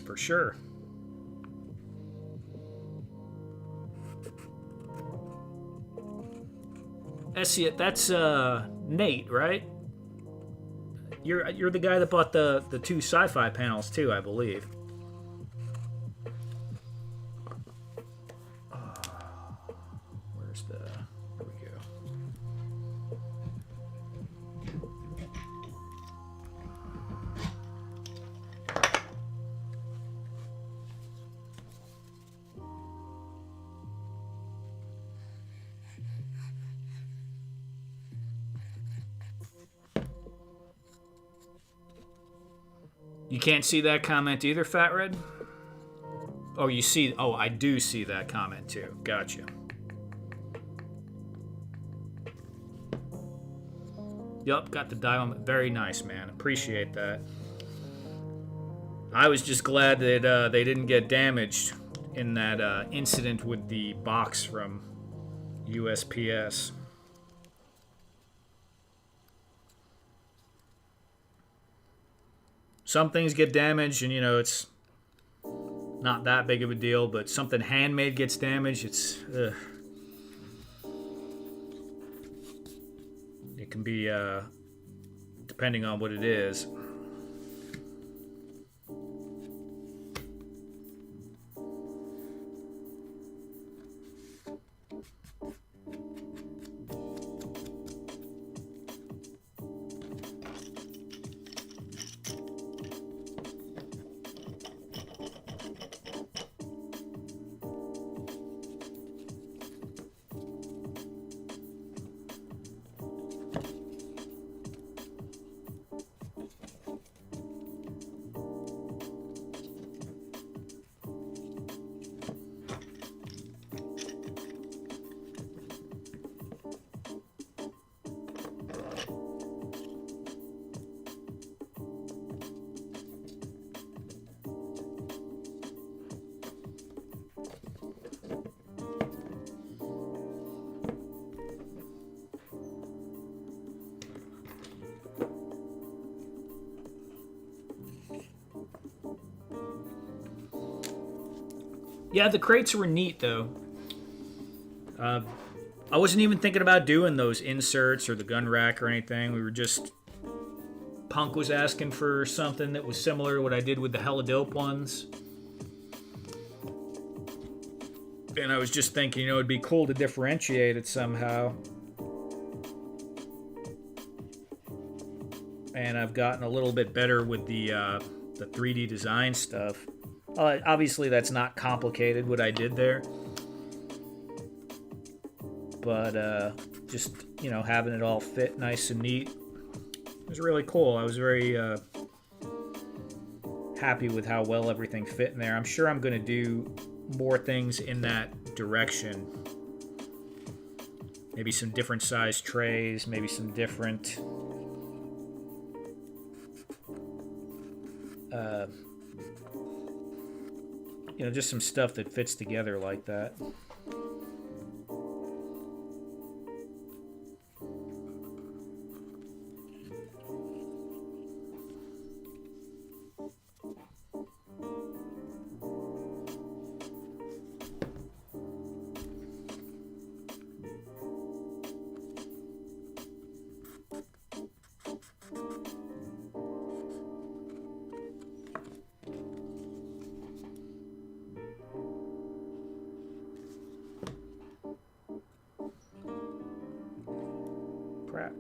For sure. SCS, that's Nate, right? You're the guy that bought the 2 sci-fi panels too, I believe. You can't see that comment either, Fat Red? Oh, you see... Oh, I do see that comment too. Gotcha. Yup, got the dial. Very nice, man. Appreciate that. I was just glad that they didn't get damaged in that incident with the box from USPS. Some things get damaged, and, you know, it's not that big of a deal, but something handmade gets damaged, it's... It can be, depending on what it is. Yeah, the crates were neat though. I wasn't even thinking about doing those inserts or the gun rack or anything. We were just... Punk was asking for something that was similar to what I did with the Hella Dope ones. And I was just thinking, it'd be cool to differentiate it somehow. And I've gotten a little bit better with the 3D design stuff. Obviously, that's not complicated, what I did there. But just, having it all fit nice and neat. It was really cool. I was very happy with how well everything fit in there. I'm sure I'm going to do more things in that direction. Maybe some different size trays, maybe some different just some stuff that fits together like that. Crap.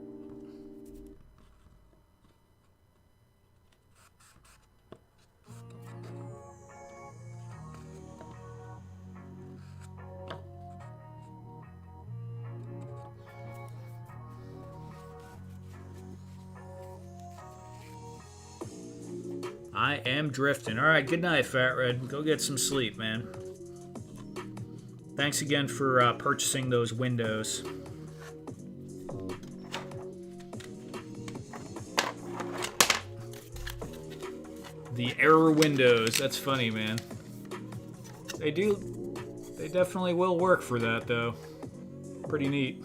I am drifting. All right, good night, Fat Red. Go get some sleep, man. Thanks again for purchasing those windows. The error windows. That's funny, man. They definitely will work for that, though. Pretty neat.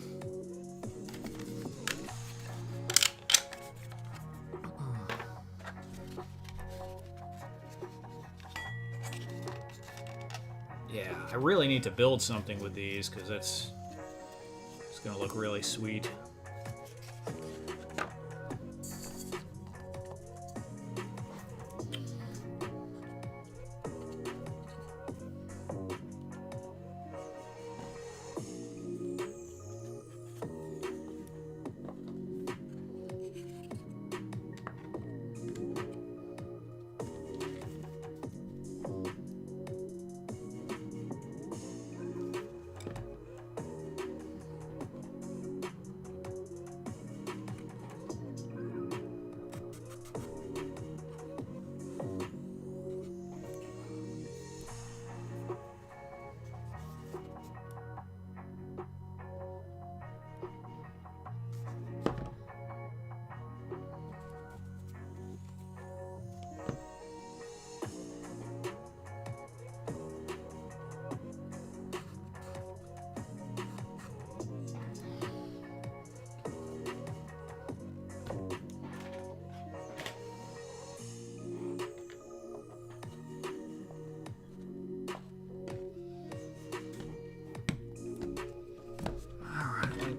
Yeah, I really need to build something with these because it's going to look really sweet.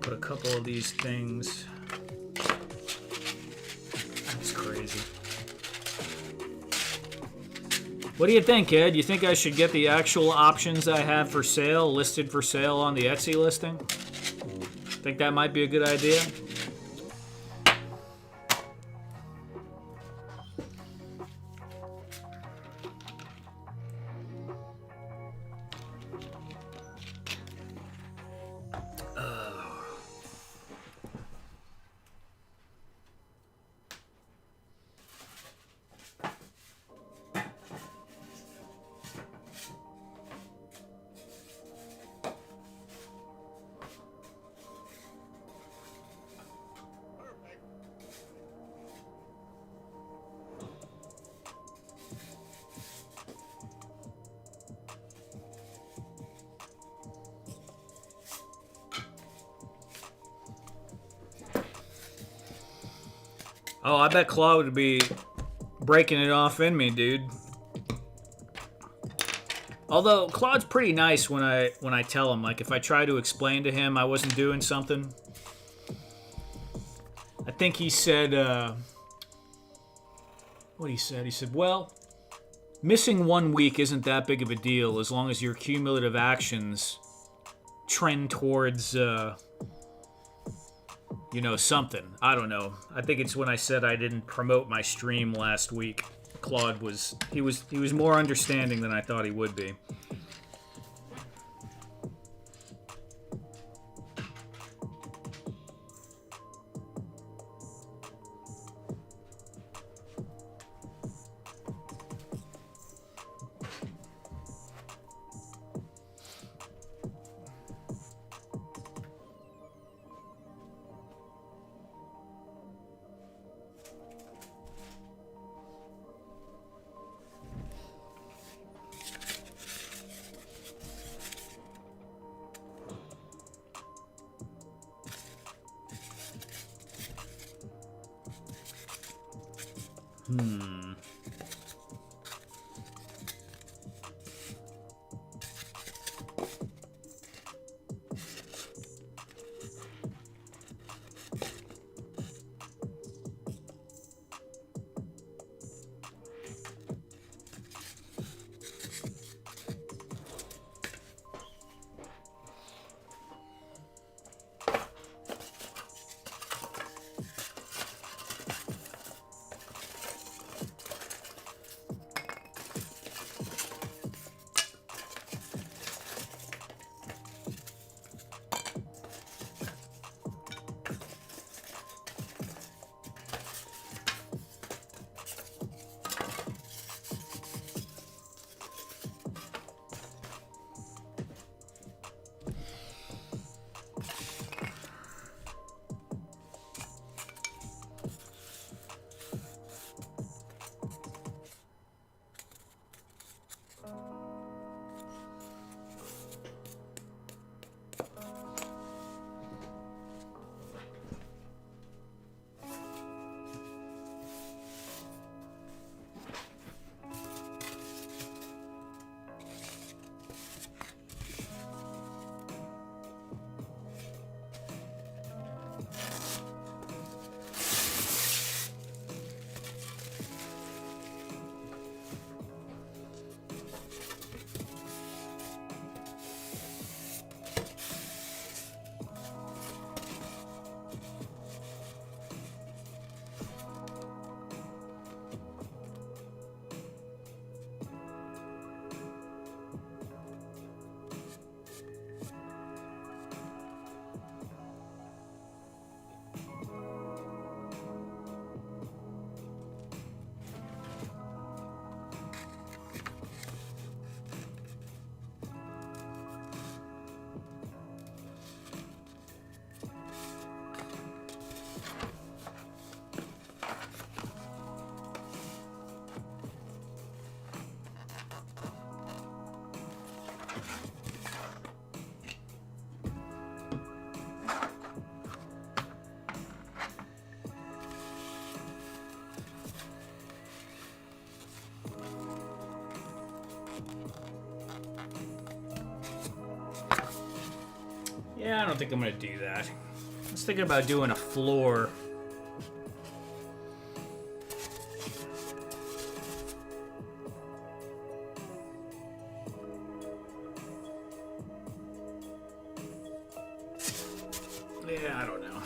Put a couple of these things. That's crazy. What do you think, Ed? You think I should get the actual options I have for sale listed for sale on the Etsy listing? Think that might be a good idea? Oh, I bet Claw would be breaking it off in me, dude. Although Claude's pretty nice when I tell him, like if I try to explain to him I wasn't doing something. I think he said what he said. He said, "Well, missing 1 week isn't that big of a deal as long as your cumulative actions trend towards something. I don't know. I think it's when I said I didn't promote my stream last week. Claude was more understanding than I thought he would be. Yeah, I don't think I'm gonna do that. I was thinking about doing a floor. Yeah, I don't know.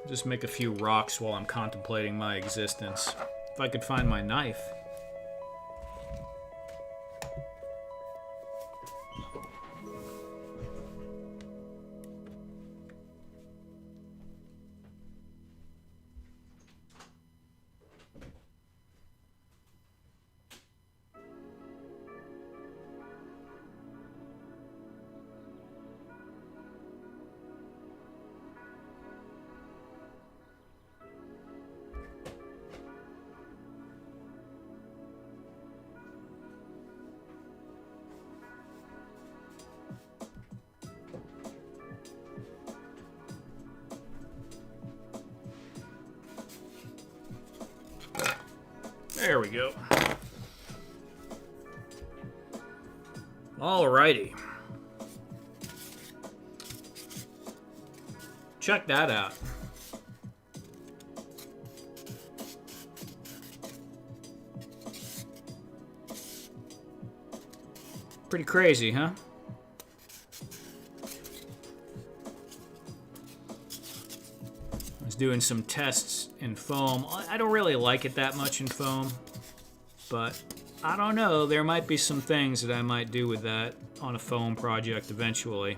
Just make a few rocks while I'm contemplating my existence. If I could find my knife. There we go. Alrighty. Check that out. Pretty crazy, huh? I was doing some tests in foam. I don't really like it that much in foam, but I don't know. There might be some things that I might do with that on a foam project eventually.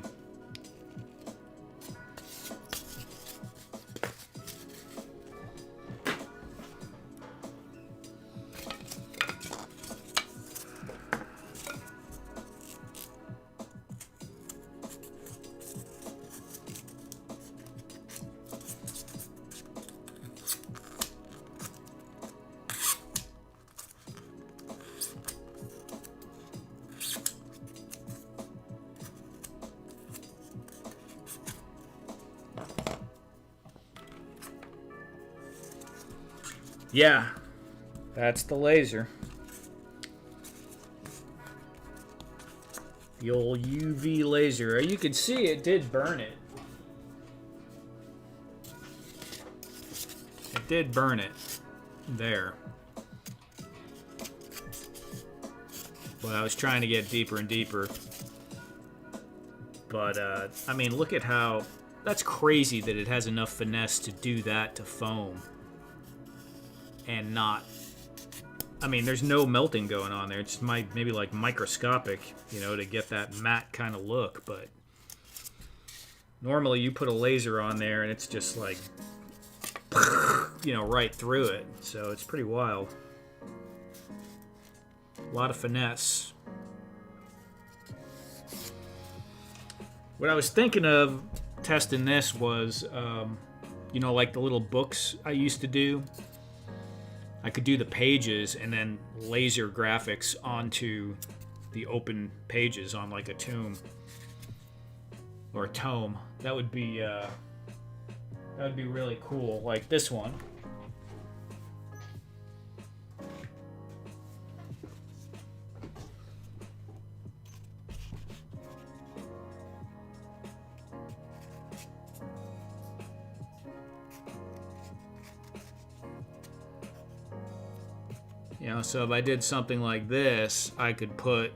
Yeah, that's the laser. The old UV laser. You can see it did burn it. It did burn it there. But I was trying to get deeper and deeper. But, I mean, look at how... That's crazy that it has enough finesse to do that to foam. And not... I mean, there's no melting going on there. It's maybe like microscopic, you know, to get that matte kind of look. But normally you put a laser on there and it's just like, you know, right through it. So it's pretty wild. A lot of finesse. What I was thinking of testing this was, you know, like the little books I used to do. I could do the pages and then laser graphics onto the open pages on like a tome or a tome. That would be really cool. Like this one. You know, so if I did something like this, I could put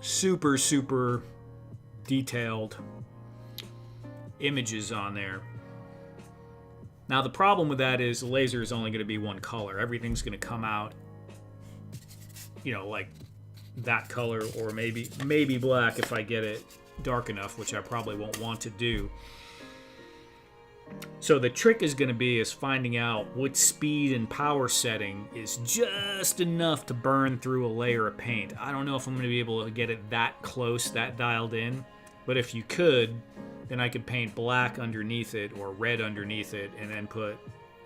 super, super detailed images on there. Now, the problem with that is the laser is only going to be one color. Everything's going to come out, you know, like that color, or maybe black if I get it dark enough, which I probably won't want to do. So the trick is going to be finding out what speed and power setting is just enough to burn through a layer of paint. I don't know if I'm going to be able to get it that close, that dialed in, but if you could, then I could paint black underneath it or red underneath it and then put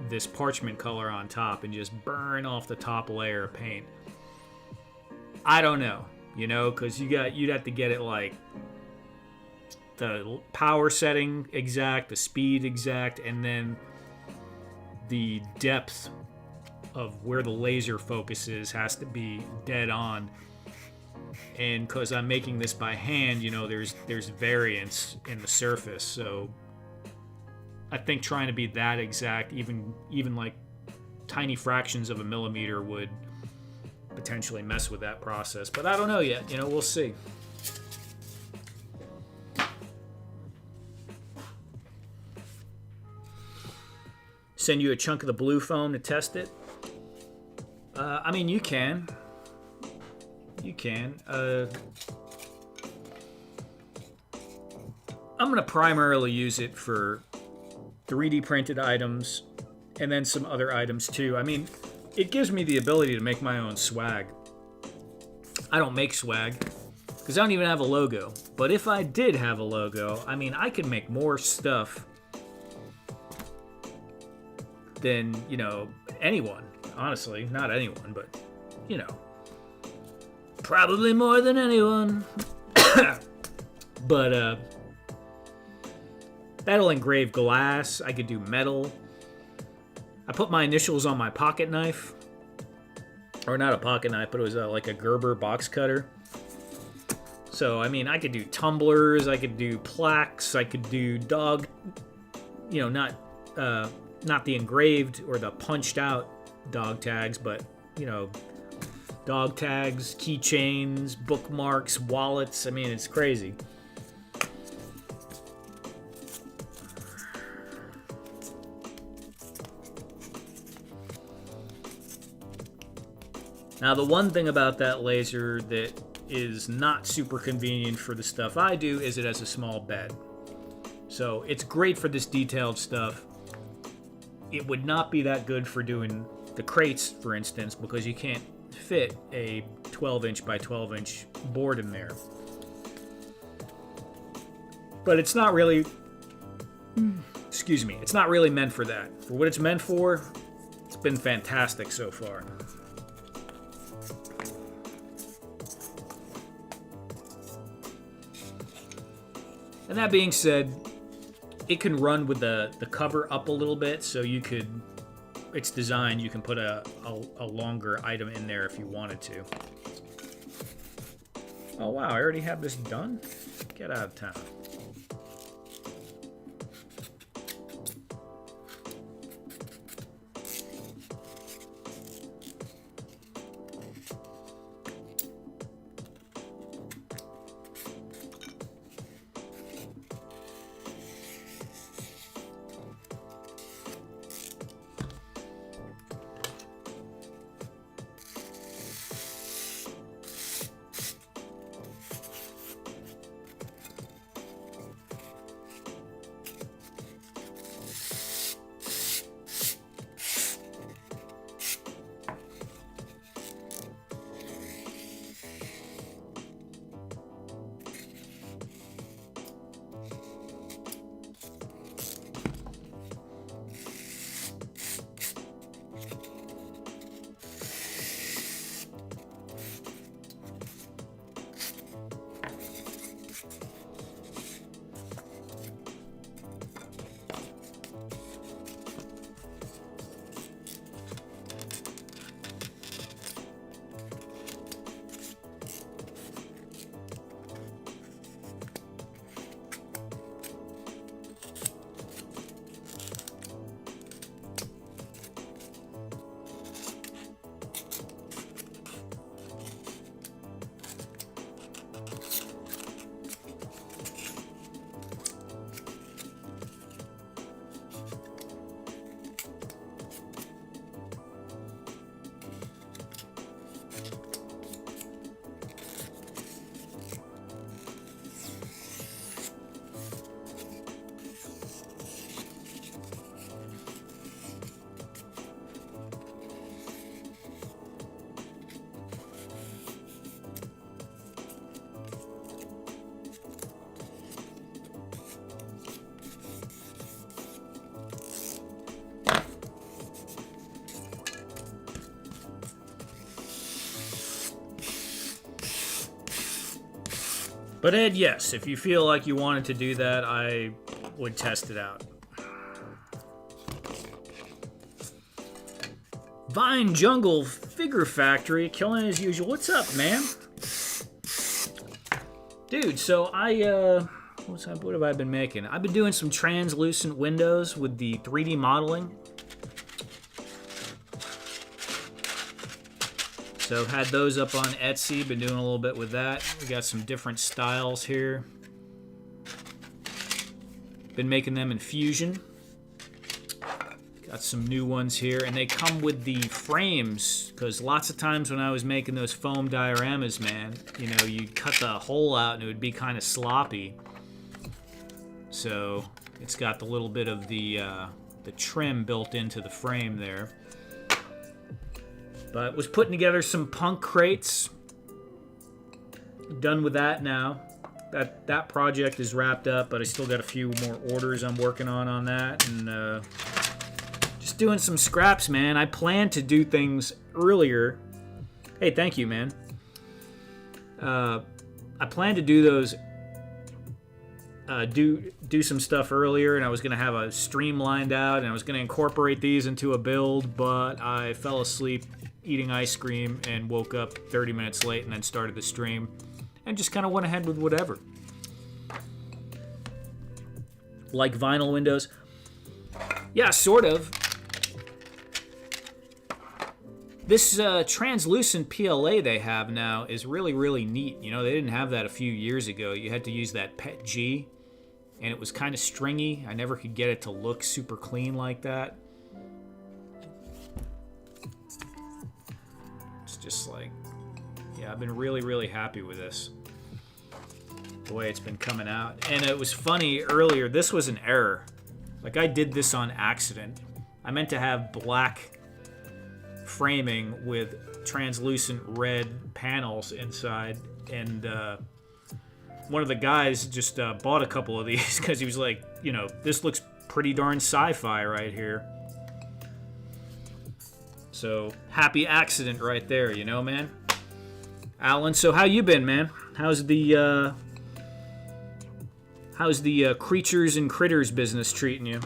this parchment color on top and just burn off the top layer of paint. I don't know, you know, because you'd have to get it like the power setting exact, the speed exact, and then the depth of where the laser focuses has to be dead on. And because I'm making this by hand, you know, there's variance in the surface, so I think trying to be that exact, even like tiny fractions of a millimeter, would potentially mess with that process. But I don't know yet, you know, we'll see. Send you a chunk of the blue foam to test it? I mean, you can. You can. I'm going to primarily use it for 3D printed items and then some other items too. I mean, it gives me the ability to make my own swag. I don't make swag because I don't even have a logo. But if I did have a logo, I mean, I could make more stuff than, you know, anyone. Honestly, not anyone, but, you know, probably more than anyone. But that'll engrave glass. I could do metal. I put my initials on my pocket knife. Or not a pocket knife, but it was like a Gerber box cutter. So, I mean, I could do tumblers, I could do plaques, I could do dog, not the engraved or the punched out dog tags, but, dog tags, keychains, bookmarks, wallets. I mean, it's crazy. Now, the one thing about that laser that is not super convenient for the stuff I do is it has a small bed. So it's great for this detailed stuff. It would not be that good for doing the crates, for instance, because you can't fit a 12-inch by 12-inch board in there. But it's not really, it's not really meant for that. For what it's meant for, it's been fantastic so far. And that being said, it can run with the cover up a little bit, so you could, it's designed, you can put a longer item in there if you wanted to. Oh wow, I already have this done? Get out of town. But Ed, yes, if you feel like you wanted to do that, I would test it out. Vine Jungle Figure Factory, killing as usual. What's up, man? Dude, so what have I been making? I've been doing some translucent windows with the 3D modeling. So had those up on Etsy, been doing a little bit with that. We got some different styles here. Been making them in Fusion. Got some new ones here, and they come with the frames, because lots of times when I was making those foam dioramas, man, you'd cut the hole out and it would be kind of sloppy. So it's got the little bit of the trim built into the frame there. But was putting together some punk crates. Done with that now. That project is wrapped up, but I still got a few more orders I'm working on that, and just doing some scraps, man. I plan to do things earlier. Hey, thank you, man. I plan to do those do some stuff earlier, and I was gonna have a stream lined out, and I was gonna incorporate these into a build, but I fell asleep eating ice cream and woke up 30 minutes late, and then started the stream, and just kind of went ahead with whatever. Like vinyl windows? Yeah, sort of. This translucent PLA they have now is really, really neat. You know, they didn't have that a few years ago. You had to use that PET G, and it was kind of stringy. I never could get it to look super clean like that. It's just like, yeah, I've been really, really happy with this. The way it's been coming out. And it was funny earlier, this was an error. Like, I did this on accident. I meant to have black framing with translucent red panels inside, and one of the guys just bought a couple of these because he was like, you know, this looks pretty darn sci-fi right here. So, happy accident right there, you know, man. Alan, so how you been, man? How's the creatures and critters business treating you?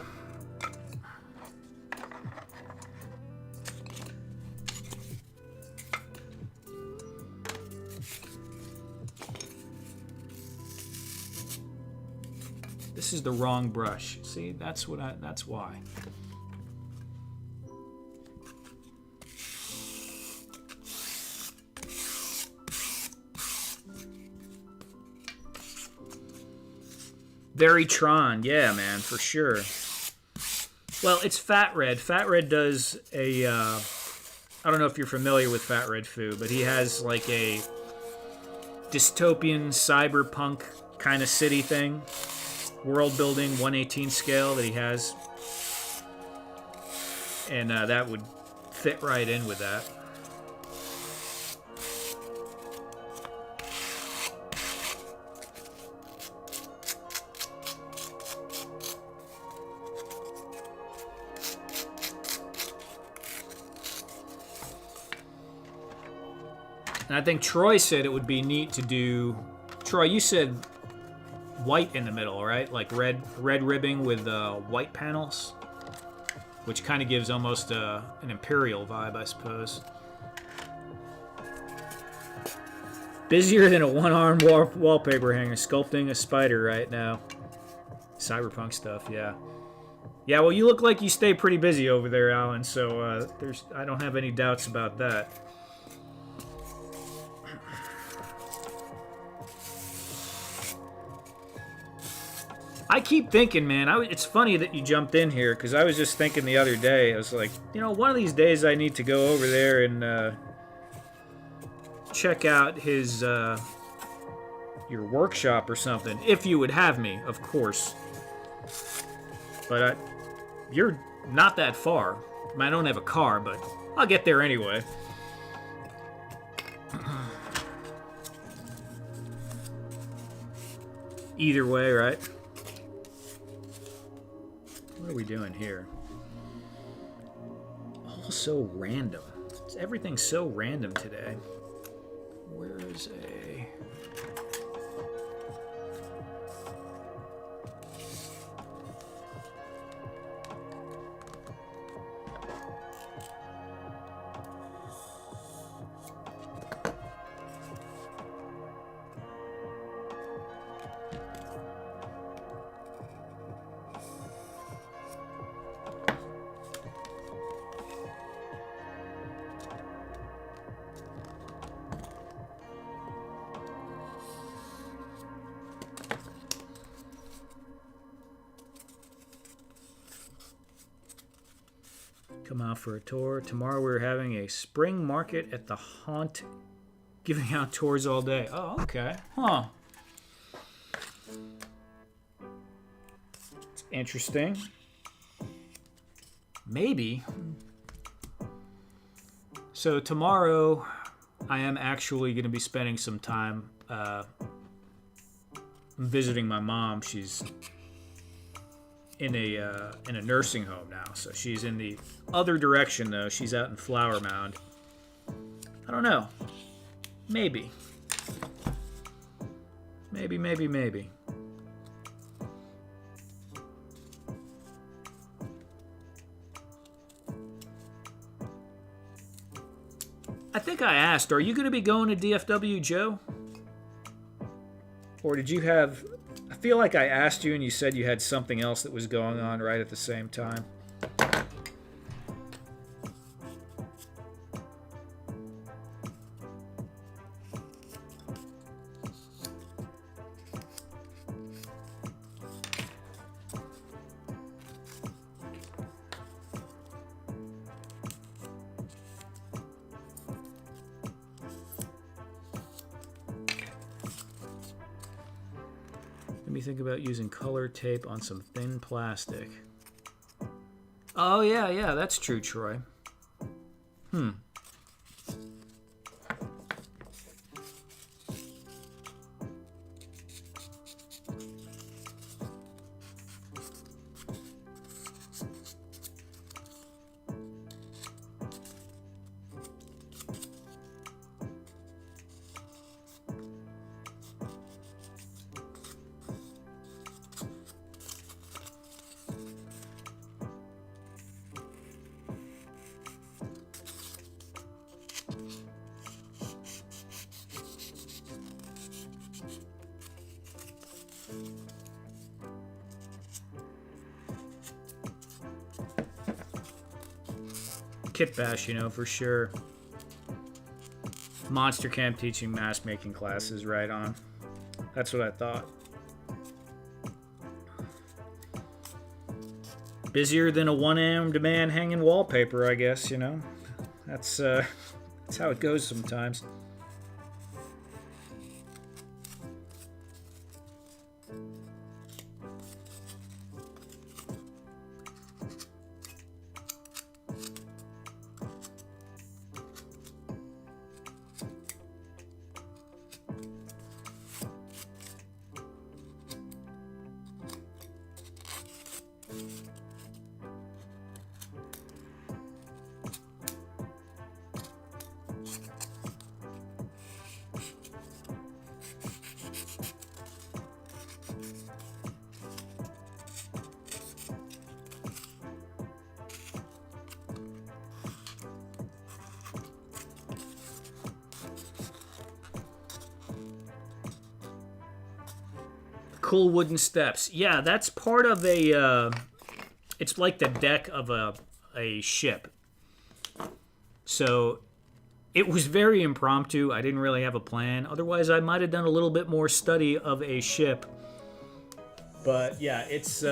This is the wrong brush. See, that's why. Very Tron, yeah, man, for sure. Well, it's Fat Red. Fat Red does a, I don't know if you're familiar with Fat Red Foo, but he has like a dystopian cyberpunk kind of city thing. World building, 1/18 scale that he has. And that would fit right in with that. And I think Troy said it would be neat to do... Troy, you said white in the middle, right? Like red ribbing with white panels, which kind of gives almost an Imperial vibe, I suppose. Busier than a one-arm wallpaper hanger, sculpting a spider right now. Cyberpunk stuff, yeah. Yeah, well, you look like you stay pretty busy over there, Alan, so I don't have any doubts about that. I keep thinking, man, it's funny that you jumped in here, because I was just thinking the other day, I was like, you know, one of these days I need to go over there and check out his, your workshop or something, if you would have me, of course. But you're not that far. I mean, I don't have a car, but I'll get there anyway. Either way, right? What are we doing here? All so random. Everything's so random today. Where is a... Come out for a tour. Tomorrow we're having a spring market at the Haunt, giving out tours all day. Oh, okay. Huh. It's interesting. Maybe. So tomorrow I am actually going to be spending some time visiting my mom. She's in a nursing home now, so she's in the other direction though. She's out in Flower Mound. I don't know. Maybe. Maybe. I think I asked, are you going to be going to DFW, Joe? Or did you have... I feel like I asked you and you said you had something else that was going on right at the same time. Let me think about using color tape on some thin plastic. Oh, yeah, that's true, Troy. Kit Bash, you know, for sure. Monster Camp teaching mask making classes, right on. That's what I thought. Busier than a one-armed man hanging wallpaper, I guess, you know. That's how it goes sometimes. Cool wooden steps. Yeah, that's part of a... it's like the deck of a ship. So it was very impromptu. I didn't really have a plan. Otherwise, I might have done a little bit more study of a ship. But yeah, it's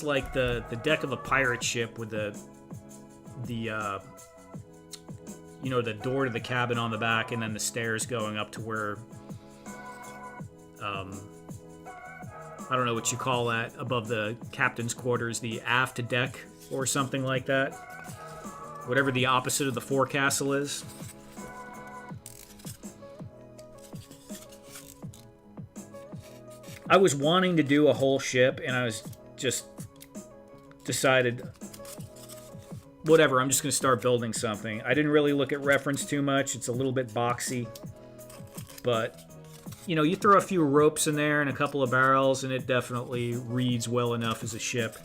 like the deck of a pirate ship with the you know, the door to the cabin on the back, and then the stairs going up to where I don't know what you call that, above the captain's quarters, the aft deck or something like that. Whatever the opposite of the forecastle is. I was wanting to do a whole ship, and I was just decided, whatever, I'm just going to start building something. I didn't really look at reference too much. It's a little bit boxy, but you know, you throw a few ropes in there and a couple of barrels, and it definitely reads well enough as a ship.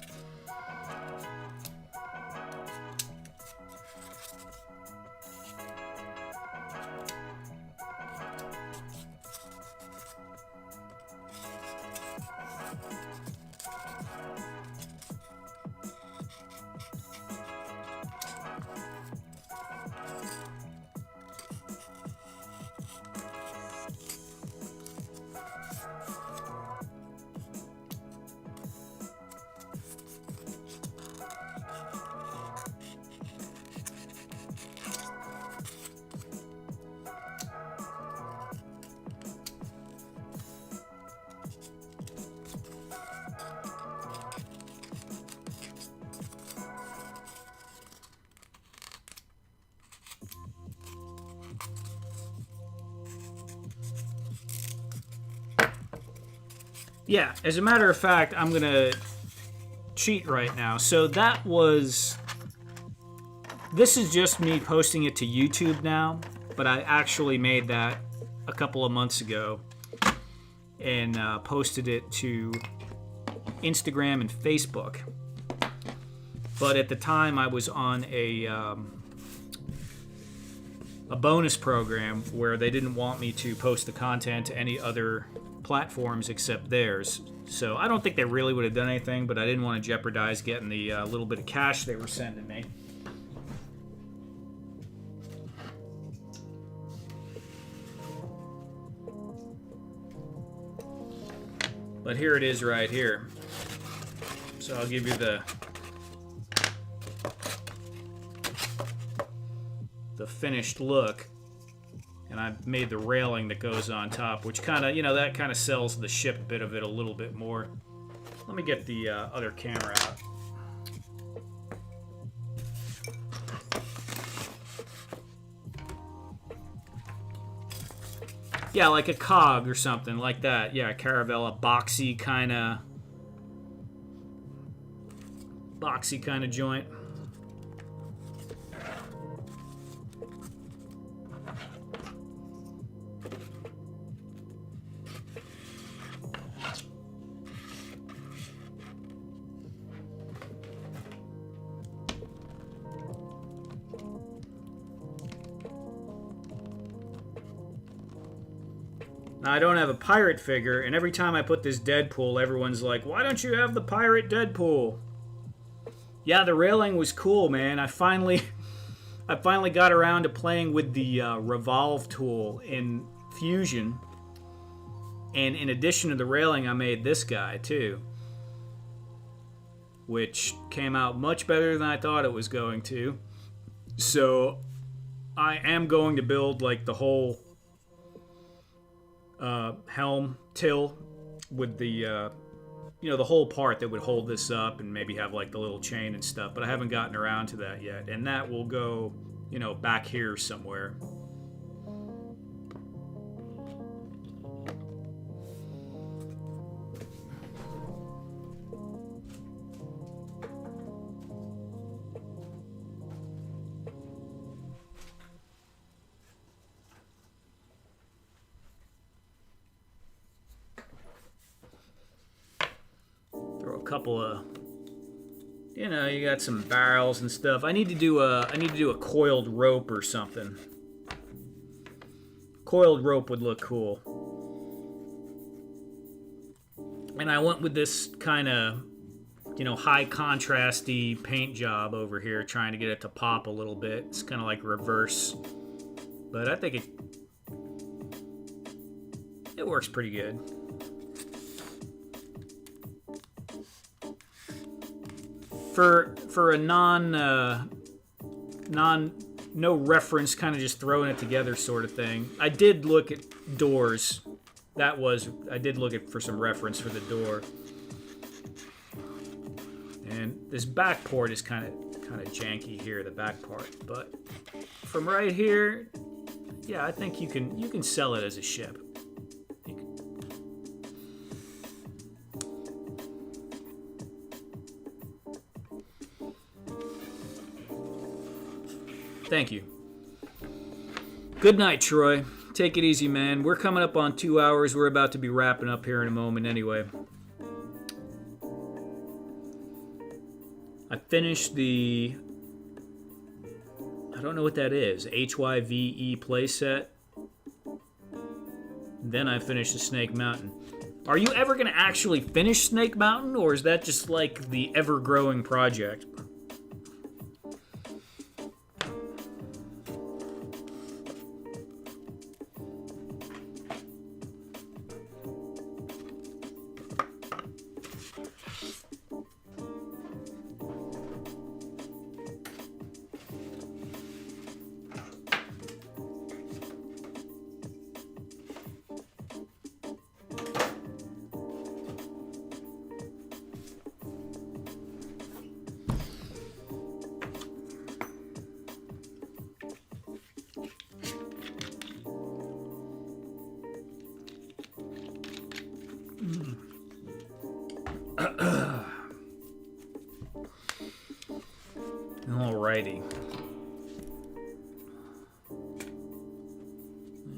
Yeah, as a matter of fact, I'm going to cheat right now. So that was... This is just me posting it to YouTube now, but I actually made that a couple of months ago and posted it to Instagram and Facebook. But at the time, I was on a a bonus program where they didn't want me to post the content to any other platforms except theirs. So I don't think they really would have done anything, but I didn't want to jeopardize getting the little bit of cash they were sending me. But here it is right here. So I'll give you the finished look. And I've made the railing that goes on top, which kind of, that kind of sells the ship bit of it a little bit more. Let me get the other camera out. Yeah, like a cog or something like that. Yeah, Caravella, boxy kind of joint. Now, I don't have a pirate figure, and every time I put this Deadpool, everyone's like, why don't you have the pirate Deadpool? Yeah, the railing was cool, man. I finally got around to playing with the Revolve tool in Fusion. And in addition to the railing, I made this guy, too. Which came out much better than I thought it was going to. So, I am going to build, like, the whole helm till with the the whole part that would hold this up and maybe have like the little chain and stuff, but I haven't gotten around to that yet, and that will go back here somewhere. Couple of you got some barrels and stuff. I need to do a coiled rope or something. Coiled rope would look cool. And I went with this kind of high contrasty paint job over here, trying to get it to pop a little bit. It's kind of like reverse, but I think it works pretty good. For a no reference, kind of just throwing it together sort of thing. I did look at doors. I did look for some reference for the door. And this back port is kind of janky here, the back part. But from right here, yeah, I think you can sell it as a ship. Thank you. Good night, Troy. Take it easy, man. We're coming up on 2 hours. We're about to be wrapping up here in a moment anyway. I finished the... I don't know what that is. HYVE playset. Then I finished the Snake Mountain. Are you ever going to actually finish Snake Mountain, or is that just like the ever-growing project? Alrighty.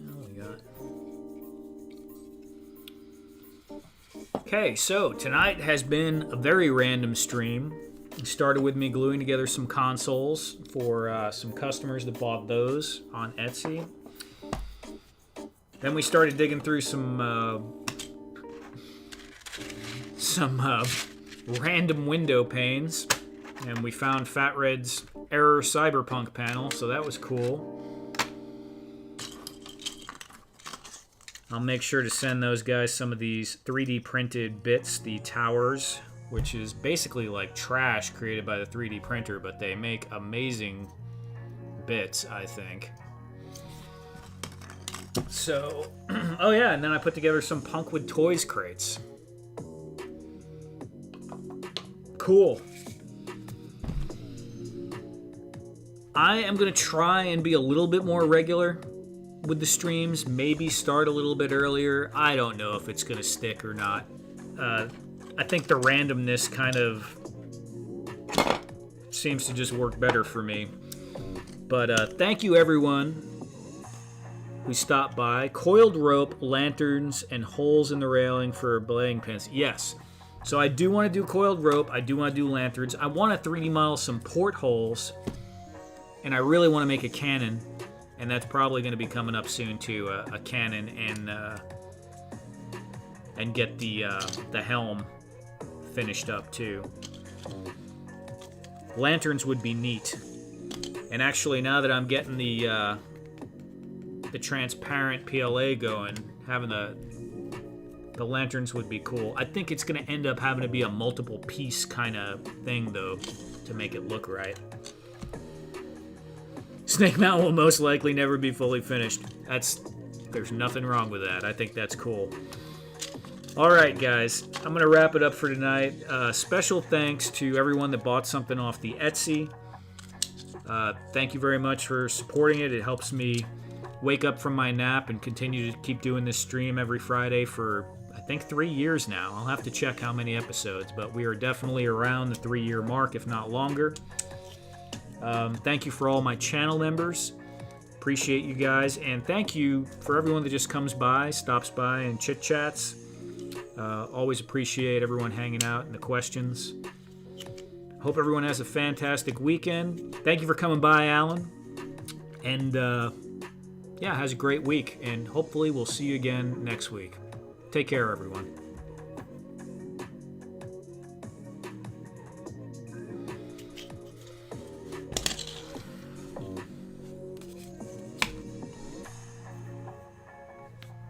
What we got? Okay, so tonight has been a very random stream. It started with me gluing together some consoles for some customers that bought those on Etsy. Then we started digging through some random window panes, and we found Fat Red's Error Cyberpunk panel, so that was cool. I'll make sure to send those guys some of these 3D printed bits, the towers, which is basically like trash created by the 3D printer, but they make amazing bits, I think. So, oh yeah, and then I put together some Punkwood Toys crates. Cool. I am going to try and be a little bit more regular with the streams, maybe start a little bit earlier. I don't know if it's going to stick or not. I think the randomness kind of seems to just work better for me. But thank you everyone who stopped by. Coiled rope, lanterns, and holes in the railing for belaying pins. Yes. So I do want to do coiled rope. I do want to do lanterns. I want to 3D model some portholes. And I really want to make a cannon. And that's probably going to be coming up soon too, a cannon and get the helm finished up too. Lanterns would be neat. And actually, now that I'm getting the transparent PLA going, having the lanterns would be cool. I think it's going to end up having to be a multiple piece kind of thing though, to make it look right. Snake Mountain will most likely never be fully finished. There's nothing wrong with that. I think that's cool. Alright guys, I'm going to wrap it up for tonight. Special thanks to everyone that bought something off the Etsy. Thank you very much for supporting it. It helps me wake up from my nap and continue to keep doing this stream every Friday for, I think, 3 years now. I'll have to check how many episodes, but we are definitely around the 3-year mark, if not longer. Thank you for all my channel members. Appreciate you guys. And thank you for everyone that just comes by, stops by, and chit-chats. Always appreciate everyone hanging out and the questions. Hope everyone has a fantastic weekend. Thank you for coming by, Alan. And, yeah, has a great week. And hopefully we'll see you again next week. Take care, everyone.